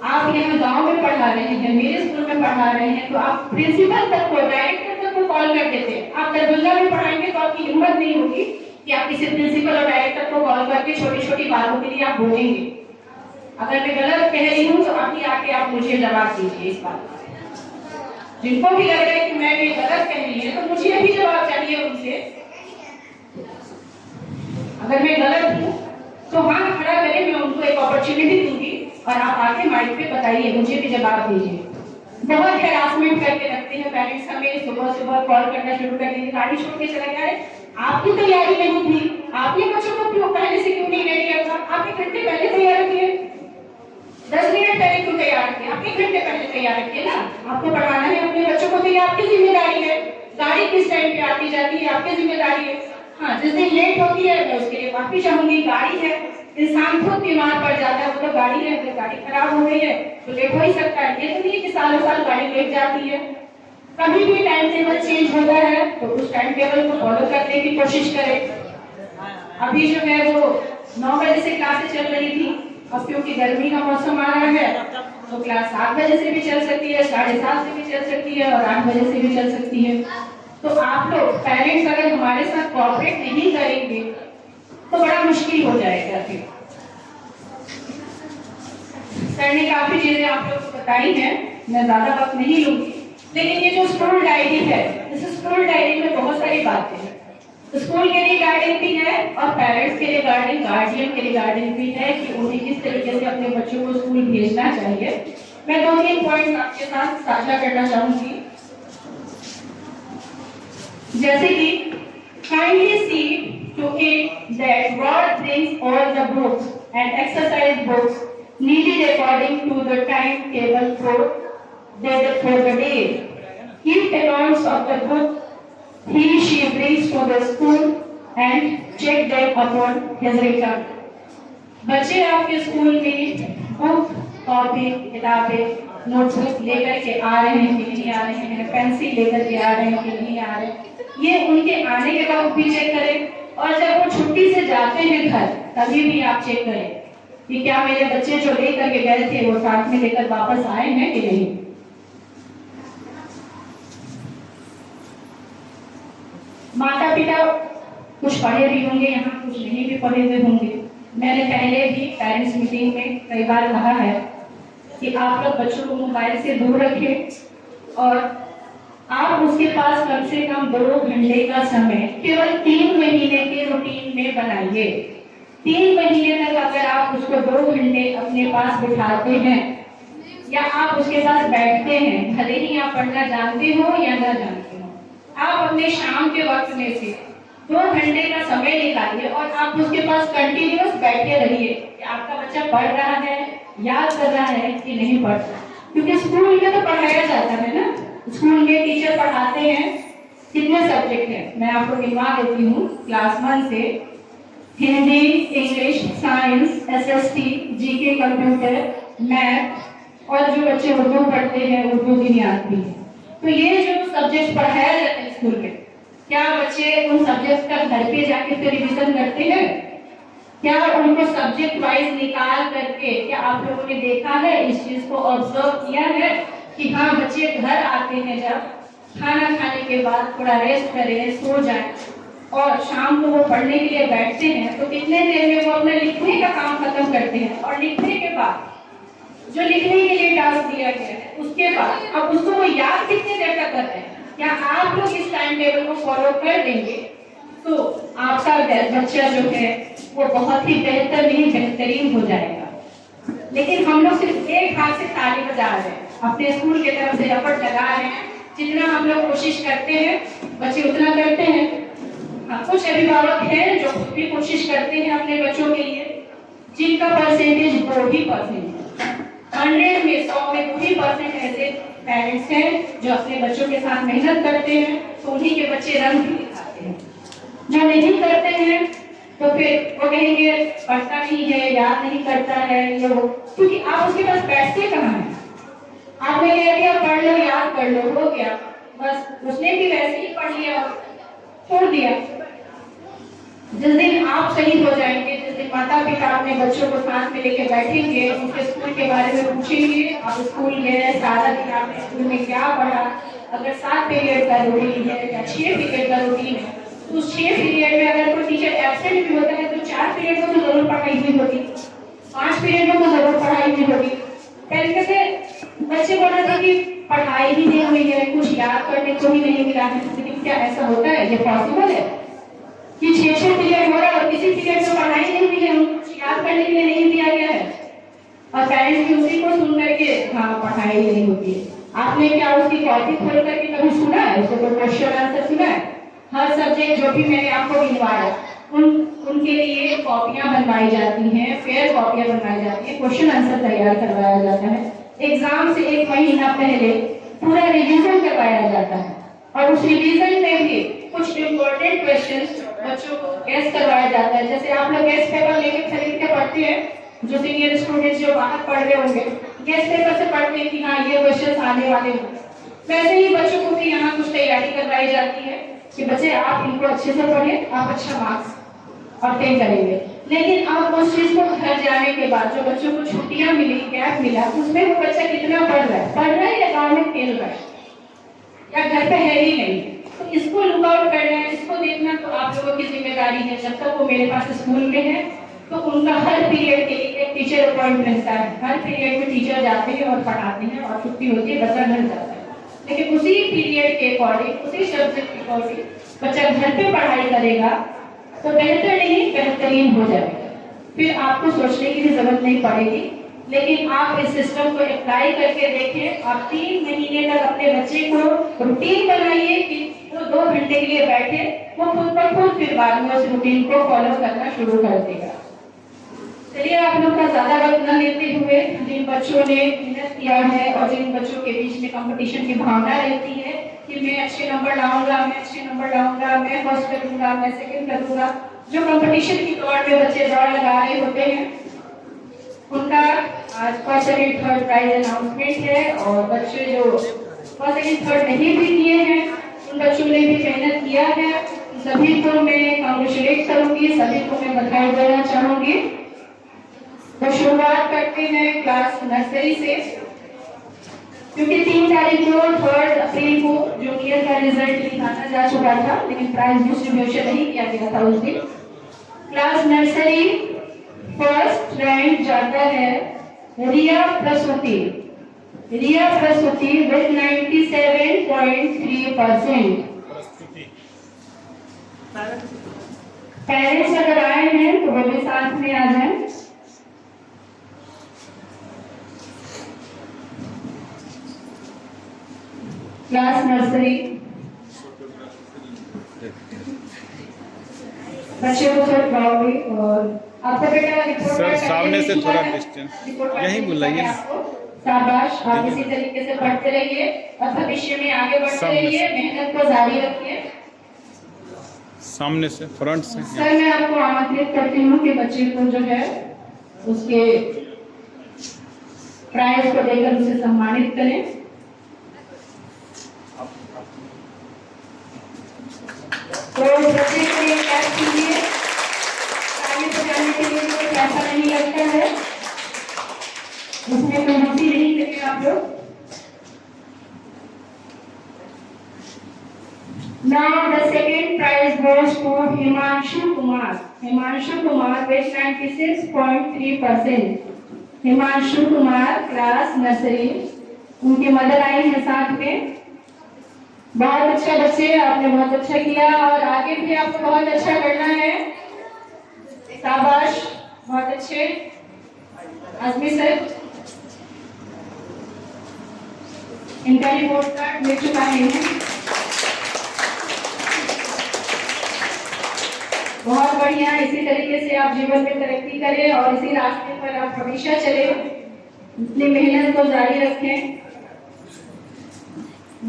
आप यहाँ गांव में पढ़ा रहे हैं, मेरे स्कूल में पढ़ा रहे हैं, तो आप प्रिंसिपल तक को, डायरेक्टर तक को कॉल कर देते हैं। आप दरभंगा में पढ़ाएंगे तो आपकी हिम्मत नहीं होगी कि आप किसी प्रिंसिपल और डायरेक्टर को कॉल करके छोटी छोटी बातों के लिए आप बोलेंगे। अगर मैं गलत कह रही हूँ तो अभी आके आप मुझे जवाब दीजिए इस बात का। जिनको भी लग रहा है कि मैं ये गलत कह रही है तो मुझे भी जवाब चाहिए उनसे। अगर मैं गलत हूँ तो हाथ खड़ा करें, मैं उनको एक अपॉर्चुनिटी दूंगी और आप आके माइक पे बताइए, मुझे भी जवाब दीजिए। बहुत हैरासमेंट करके रखते हैं पेरेंट्स, हमें सुबह सुबह कॉल करना शुरू कर देंगे, गाड़ी छोड़ के चला गया है, आपकी तैयारी नहीं थी, आपने बच्चों को क्यों पहले से क्यों नहीं रेडी रखा, आपने घंटे पहले तैयार किए, 10 मिनट पहले क्यों तैयार किए, आपने घंटे पहले तैयार किए ना। आपको पढ़ाना है अपने बच्चों को, तो ये आपकी जिम्मेदारी है। गाड़ी किस टाइम पे आती जाती है आपकी जिम्मेदारी है। हाँ, जिस दिन लेट होती है मैं उसके लिए माफी चाहूंगी। गाड़ी है, इंसान खुद बीमार पड़ जाता है, वो तो गाड़ी है, अगर गाड़ी खराब हो गई है तो लेट हो ही सकता है। ये तो नहीं कि सालों साल गाड़ी लेट जाती है। कभी भी टाइम टेबल चेंज होता है तो उस टाइम टेबल को फॉलो करने की कोशिश करें। अभी जो है वो 9 बजे से क्लासेस चल रही थी, अब क्योंकि गर्मी का मौसम आ रहा है तो क्लास 7 बजे से भी चल सकती है, 7:30 से भी चल सकती है और 8 बजे से भी चल सकती है। तो आप लोग पेरेंट्स अगर हमारे साथ कोऑपरेट नहीं करेंगे तो बड़ा मुश्किल हो जाएगा। फिर सर ने काफी चीजें आप लोग को बताई हैं, मैं ज्यादा वक्त नहीं लूंगी, लेकिन ये जो स्कूल डायरी है, इस स्कूल डायरी में बहुत सारी बातें हैं। स्कूल के लिए गाइडेंस भी है और पेरेंट्स के लिए गाइडेंस, गार्जियन के लिए गाइडेंस भी है कि उन्हें किस तरीके से अपने बच्चों को स्कूल भेजना चाहिए। मैं 2-3 पॉइंट्स आपके साथ साझा करना चाहूंगी। जैसे कि kindly see to it that God brings all the books and exercise books needed according to the timetable for the day. Keep accounts of the book he/she brings to the school and check them upon his return. बच्चे आपके school में book, copy, किताबें, notebook लेकर के आ रहे हैं कि नहीं आ रहे हैं, पेंसिल लेकर के आ रहे हैं कि नहीं आ रहे हैं, ये उनके आने के बाद भी चेक करें। और जब वो छुट्टी से जाते हैं घर तभी भी आप चेक करें कि क्या मेरे बच्चे जो लेकर के गए थे वो साथ में लेकर वापस आए हैं कि नहीं। माता पिता कुछ पढ़े भी होंगे यहाँ, कुछ नहीं भी पढ़े हुए होंगे। मैंने पहले भी पेरेंट्स मीटिंग में कई बार कहा है कि आप लोग बच्चों को मोबाइल से दूर रखें और आप उसके पास कम से कम 2 घंटे का समय केवल 3 महीने के रूटीन में बनाइए। 3 महीने तक अगर आप उसको 2 घंटे अपने पास बिठाते हैं या आप उसके पास बैठते हैं, भले ही आप पढ़ना जानते हो या ना जानते हो, आप अपने शाम के वक्त में से 2 घंटे का समय निकालिए और आप उसके पास कंटिन्यूअस बैठे रहिए कि आपका बच्चा पढ़ रहा है, याद कर रहा है कि नहीं पढ़ रहा। क्योंकि स्कूल में तो पढ़ाया जाता है ना, स्कूल में टीचर पढ़ाते हैं। कितने सब्जेक्ट हैं मैं आपको गिनवा देती हूँ। क्लास 1 से Hindi, English, science, SST, GK, computer, math और जो बच्चे उर्दू पढ़ते हैं उर्दू की याद भी है। तो ये जो सब्जेक्ट पढ़ाया जाता है स्कूल में, क्या बच्चे उन सब्जेक्ट का घर पे जाके फिर रिवीजन करते हैं? क्या उनको सब्जेक्ट वाइज निकाल करके, क्या आप लोगों ने देखा है, इस चीज को ऑब्जर्व किया है कि हाँ बच्चे घर आते हैं जब खाना खाने के बाद थोड़ा रेस्ट करें, सो जाएं और शाम को वो पढ़ने के लिए बैठते हैं तो कितने देर में वो अपने लिखने का काम खत्म करते हैं और लिखने के बाद जो लिखने के लिए टास्क दिया गया है उसके बाद अब उसको वो याद कितने देर तक कर रहे हैं? क्या आप लोग इस टाइम टेबल को फॉलो कर देंगे तो आपका बच्चा जो है वो बहुत ही बेहतर नहीं बेहतरीन हो जाएगा। लेकिन हम लोग सिर्फ एक हाथ से ताली बजा रहे हैं, अपने स्कूल की तरफ से एफर्ट लगा रहे हैं, जितना हम लोग कोशिश करते हैं बच्चे उतना करते हैं। हाँ, कुछ अभिभावक हैं जो खुद भी कोशिश करते हैं अपने बच्चों के लिए, जिनका परसेंटेज 2% है। 100 में 100 में 2% ऐसे पेरेंट्स हैं जो अपने बच्चों के साथ मेहनत करते हैं तो उन्हीं के बच्चे रंग भी दिखाते हैं। जो नहीं करते हैं तो फिर वो कहेंगे पढ़ता नहीं है, याद नहीं करता है, ये वो, क्योंकि आप उसके पास बैठते कहाँ हैं? आपने कह दिया पढ़ लो, याद कर लो, हो गया, बस उसने भी वैसे ही पढ़ लिया, छोड़ दिया। जिस दिन आप सही हो जाएंगे, जिस दिन माता पिता अपने बच्चों को साथ में लेके बैठेंगे, उनके स्कूल के बारे में पूछेंगे, आप स्कूल गए, सारा दिन आपने स्कूल में क्या पढ़ा, अगर 7 पीरियड का रूटीन है या 6 पीरियड का रूटीन है तो 6 पीरियड में अगर कोई टीचर एब्सेंट भी होता है तो 4 पीरियड में तो जरूर पढ़ाई हुई होगी, 5 पीरियड में तो जरूर पढ़ाई हुई होगी। पहले से बच्चे बोल रहे थे कि पढ़ाई ही नहीं हुई है, कुछ याद करने को ही नहीं मिला है, लेकिन क्या ऐसा होता है? ये पॉसिबल है कि 6 पीरियड हो रहा है और किसी पीरियड में पढ़ाई नहीं हुई है, उनको कुछ याद करने के लिए नहीं दिया गया है और पेरेंट्स भी उसी को सुन करके हाँ पढ़ाई नहीं होती है। आपने क्या उसकी कॉपी खोल करके कभी सुना है? उसको कोई क्वेश्चन आंसर सुना है? हर सब्जेक्ट जो भी मैंने आपको गिनवाया उनके लिए कॉपियां बनवाई जाती हैं, फेयर कॉपियां बनवाई जाती है, क्वेश्चन आंसर तैयार करवाया जाता है, एग्जाम से 1 महीना पहले पूरा रिवीजन करवाया जाता है और उस रिवीजन में भी कुछ इम्पोर्टेंट क्वेश्चंस बच्चों को गैस करवाया जाता है। जैसे आप लोग गैस पेपर लेके खरीद के पढ़ते हैं, जो सीनियर स्टूडेंट्स जो बाहर पढ़ रहे होंगे गैस पेपर से पढ़ते हैं कि हाँ ये क्वेश्चंस आने वाले होंगे, वैसे ही बच्चों को भी यहाँ कुछ तैयारी करवाई जाती है कि बच्चे आप इनको अच्छे से पढ़ें, आप अच्छा मार्क्स ऑब्टेन करेंगे। लेकिन आप उस चीज को घर जाने के बाद जो बच्चों को छुट्टियां मिली, गैप मिला, उसमें वो बच्चा कितना पढ़ रहा है या गाँव में खेल रहा है या घर पे है ही नहीं, तो इसको लुक आउट करना है, इसको देखना तो आप लोगों की जिम्मेदारी है। जब तक वो मेरे पास स्कूल में है तो उनका हर पीरियड के लिए एक टीचर अपॉइंट रहता है, हर पीरियड में टीचर जाते हैं और पढ़ाते हैं और छुट्टी होती है, बच्चा घर जाता है। लेकिन उसी पीरियड के अकॉर्डिंग, उसी सब्जेक्ट के अकॉर्डिंग बच्चा घर पे पढ़ाई करेगा तो बेहतर नहीं बेहतरीन हो जाएगा, फिर आपको सोचने की भी जरूरत नहीं पड़ेगी। लेकिन आप इस सिस्टम को अप्लाई करके देखें, आप 3 महीने तक अपने बच्चे को रूटीन बनाइए कि वो 2 घंटे के लिए बैठे, वो खुद ब खुद फिर बाद में उस रूटीन को फॉलो करना शुरू कर देगा। चलिए आप लोग का ज्यादा वक्त न लेते हुए, जिन बच्चों ने मेहनत किया है और जिन बच्चों के बीच में कंपटीशन की भावना रहती है कि मैं अच्छे नंबर लाऊंगा, मैं अच्छे नंबर लाऊंगा, मैं फर्स्ट करूंगा, मैं सेकंड करूंगा, जो कंपटीशन की दौड़ में बच्चे दौड़ लगा रहे होते हैं, उनका आज first second third prize announcement है। और बच्चे जो फर्स्ट सेकंड थर्ड नहीं भी किए हैं, उन बच्चों ने भी मेहनत किया है, सभी को मैं कांग्रेचुलेट करूंगी, सभी को मैं बधाई देना चाहूंगी। तो शुरुआत करते हैं क्लास नर्सरी से। क्योंकि 3 तारीख को 3 अप्रैल को जूनियर का रिजल्ट निकाला जा चुका था, लेकिन प्राइज डिस्ट्रीब्यूशन नहीं किया गया था उस दिन। क्लास नर्सरी फर्स्ट रैंक जाता है रिया प्रसूति विद 97.3%। पेरेंट्स अगर आए हैं तो वो भी साथ में आ जाएं। क्लास नर्सरी बच्चे को सर बाउंड्री और आपका बेटा रिपोर्ट सर सामने से थोड़ा डिस्टेंस यही बुलाइए ना। शाबाश, आप इसी तरीके से पढ़ते रहिए और भविष्य में आगे बढ़ते रहिए, मेहनत को जारी रखिए। सामने से फ्रंट से सर मैं आपको आमंत्रित करती हूँ कि बच्चे को जो है उसके प्राइज को देकर उसे सम्मानित करें। तो बच्चे को ये कैच कीजिए, ताली बजाने के लिए कोई पैसा नहीं लगता है, उसमें कोई रुचि नहीं करें आप लोग। Now the second prize goes to Himanshu Kumar with 96.3%। Himanshu Kumar class nursery, उनकी मदर आई है साथ में। बहुत अच्छा बच्चे, आपने बहुत अच्छा किया और आगे भी आपको बहुत अच्छा करना है। शाबाश, बहुत अच्छे। आजमी सर, इनका रिपोर्ट कार्ड मिल चुका है। बहुत बढ़िया, इसी तरीके से आप जीवन में तरक्की करें और इसी रास्ते पर आप हमेशा चले, अपनी मेहनत को जारी रखें।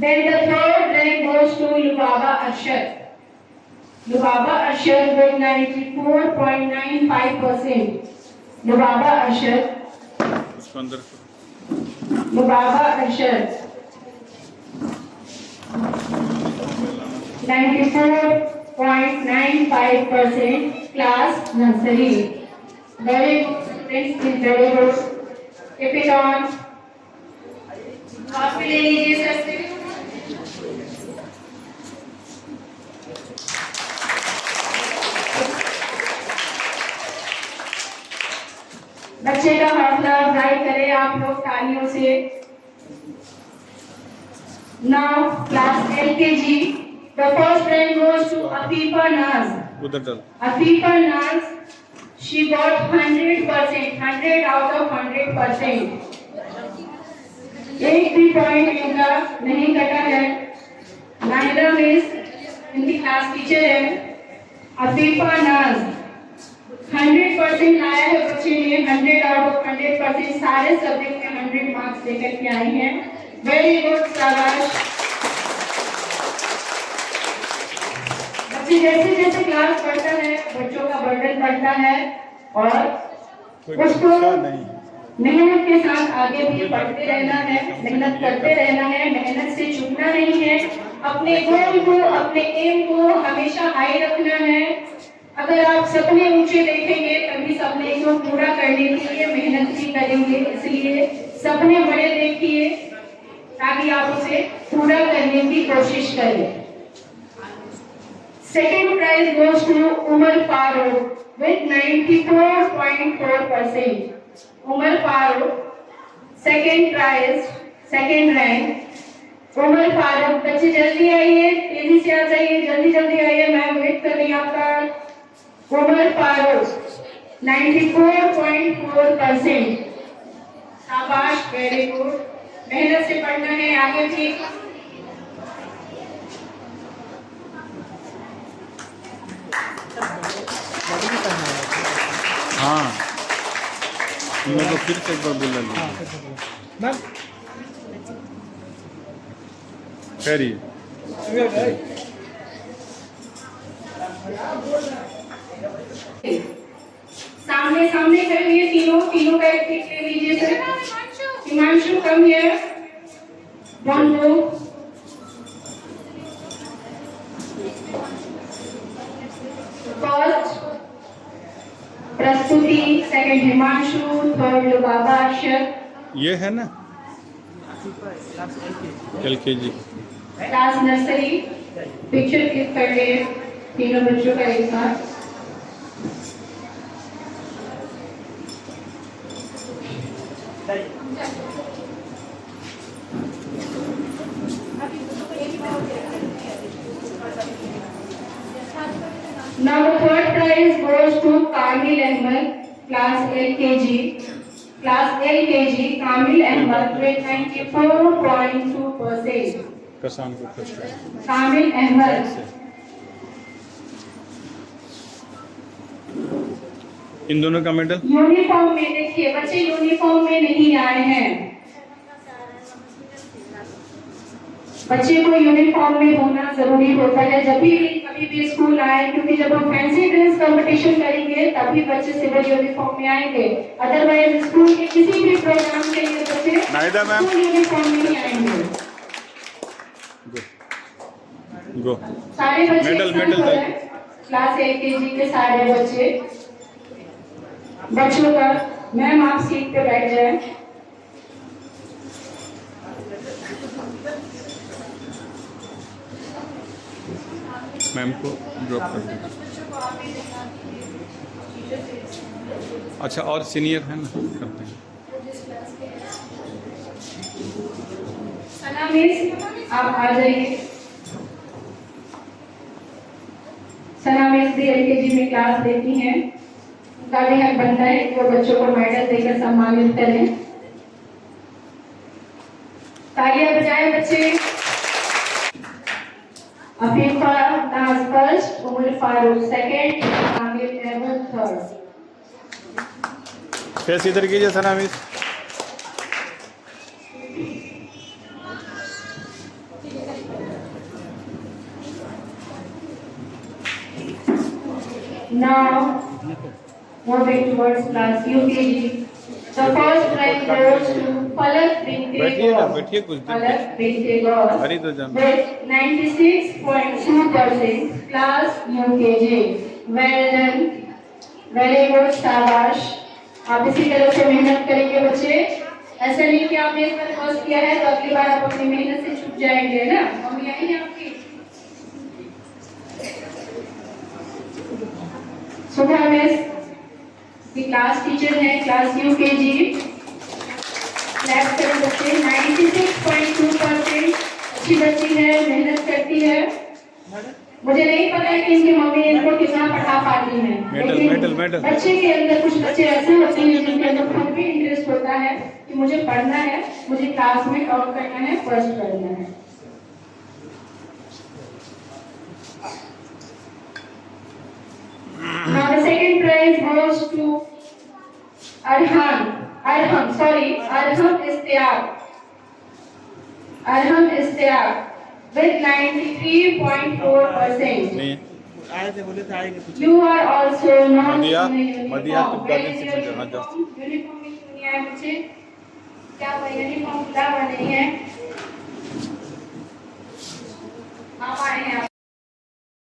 Then the third rank goes to Lubaba Arshad with 94.95%। Lubaba Arshad 94.95% class nursery। Very good students, very good, keep it on। आप ले लीजिए सर से। बच्चे का हौसला अफजाई करें आप लोग तालियों से। Now class LKG, the first rank goes to Afifa Naz। Afifa Naz, she got 100%, 100 out of 100%। एक भी पॉइंट इनका नहीं कटा है। नायरा मिस इनकी क्लास टीचर है। अफीफा नाज 100% लाया है बच्चे ने, 100 आउट ऑफ 100%, सारे सब्जेक्ट में 100 मार्क्स लेकर के आई हैं। वेरी गुड, शाबाश। बच्चे जैसे जैसे क्लास बढ़ता है बच्चों का बर्डन बढ़ता है और उसको मेहनत के साथ आगे भी पढ़ते रहना है, मेहनत करते रहना है, मेहनत से चूकना नहीं है। अपने गोल को, अपने एम को हमेशा हाई रखना है। अगर आप सपने ऊंचे देखेंगे तभी सपने को पूरा करने के लिए मेहनत भी करेंगे। इसलिए सपने बड़े देखिए ताकि आप उसे पूरा करने की कोशिश करें। Second prize goes to Umar Farooq with 94.4%। Umar Farooq second prize, second rank. Umar Farooq, बच्चे जल्दी आइए, तेजी से आ जाइए, जल्दी जल्दी आइए, मैं वेट कर रही हूँ आपका। उमर फारूक 94.4%। शाबाश, वेरी गुड। मेहनत से पढ़ना है आगे भी। हाँ, मैं तो फिर से एक बार बोला मैम करिए। सामने सामने करिए, तीनों का एक पिक ले लीजिए sir. Himanshu come here, one go. First प्रस्तुति, सेकंड हिमांशु, थर्ड लुबाबा अरशद। ये है ना LKG। Class nursery, picture click कर लिए तीनों बच्चों का एक साथ। Now the third prize goes to Kamil Ahmed, class LKG. Class LKG, Kamil Ahmed with 94.2%. कसान को फर्स्ट है। Kamil Ahmed. इन दोनों का मेडल यूनिफॉर्म में देखिए बच्चे यूनिफॉर्म में नहीं आए हैं। बच्चे को यूनिफॉर्म में होना जरूरी होता है जब भी कभी भी स्कूल आए, क्योंकि जब हम फैंसी ड्रेस कंपटीशन करेंगे तभी बच्चे सिविल यूनिफॉर्म में आएंगे, अदरवाइज स्कूल के किसी भी प्रोग्राम के लिए बच्चे स्कूल यूनिफॉर्म में नहीं आएंगे। गो सारे बच्चे मेडल क्लास LKG के सारे बच्चों का मैम आप सीट पे बैठ जाए। मैम को ड्रॉप कर दो। अच्छा और सीनियर है ना, करते हैं। सना मिस आप आ जाइए। सना मिस भी LKG में क्लास देती हैं, उनका भी हक बनता है कि वो बच्चों को मेडल देकर सम्मानित करें। तालियां बजाएं बच्चे। Afifa Naaz first, Umar Farooq second, Aamir Ahmad third. Face इधर कीजिए Sana miss. Now moving towards class UKG. The first prize goes to Palak Binte बैठिए ना, Gaur. बैठिए कुछ देर। Palak Binte Gaur अरे तो जान with 96.2% class UKG. Well done, very good, शाबाश। आप इसी तरह से मेहनत करेंगे बच्चे। ऐसा नहीं कि आपने इस बार फर्स्ट किया है तो अगली बार आप अपनी मेहनत से छूट जाएंगे ना। मम्मी आई है आपकी? सुधा मिस की क्लास टीचर है, क्लास UKG। क्लास करें बच्चे। 96.2% अच्छी बच्ची है, मेहनत करती है। मुझे नहीं पता है कि इनकी मम्मी इनको कितना पढ़ा पाती है, लेकिन बच्चे के अंदर कुछ बच्चे ऐसे होते हैं जिनके अंदर खुद भी इंटरेस्ट होता है कि मुझे पढ़ना है, मुझे क्लास में टॉप करना है, फर्स्ट करना है। Now the second prize goes to Arham Istiaq with 93.4%. You are also not मदिया in the uniform. मदिया तुम गाड़ी से Where is जहाँ your जाओ। uniform की दुनिया है मुझे क्या यूनिफॉर्म खुला हुआ नहीं है।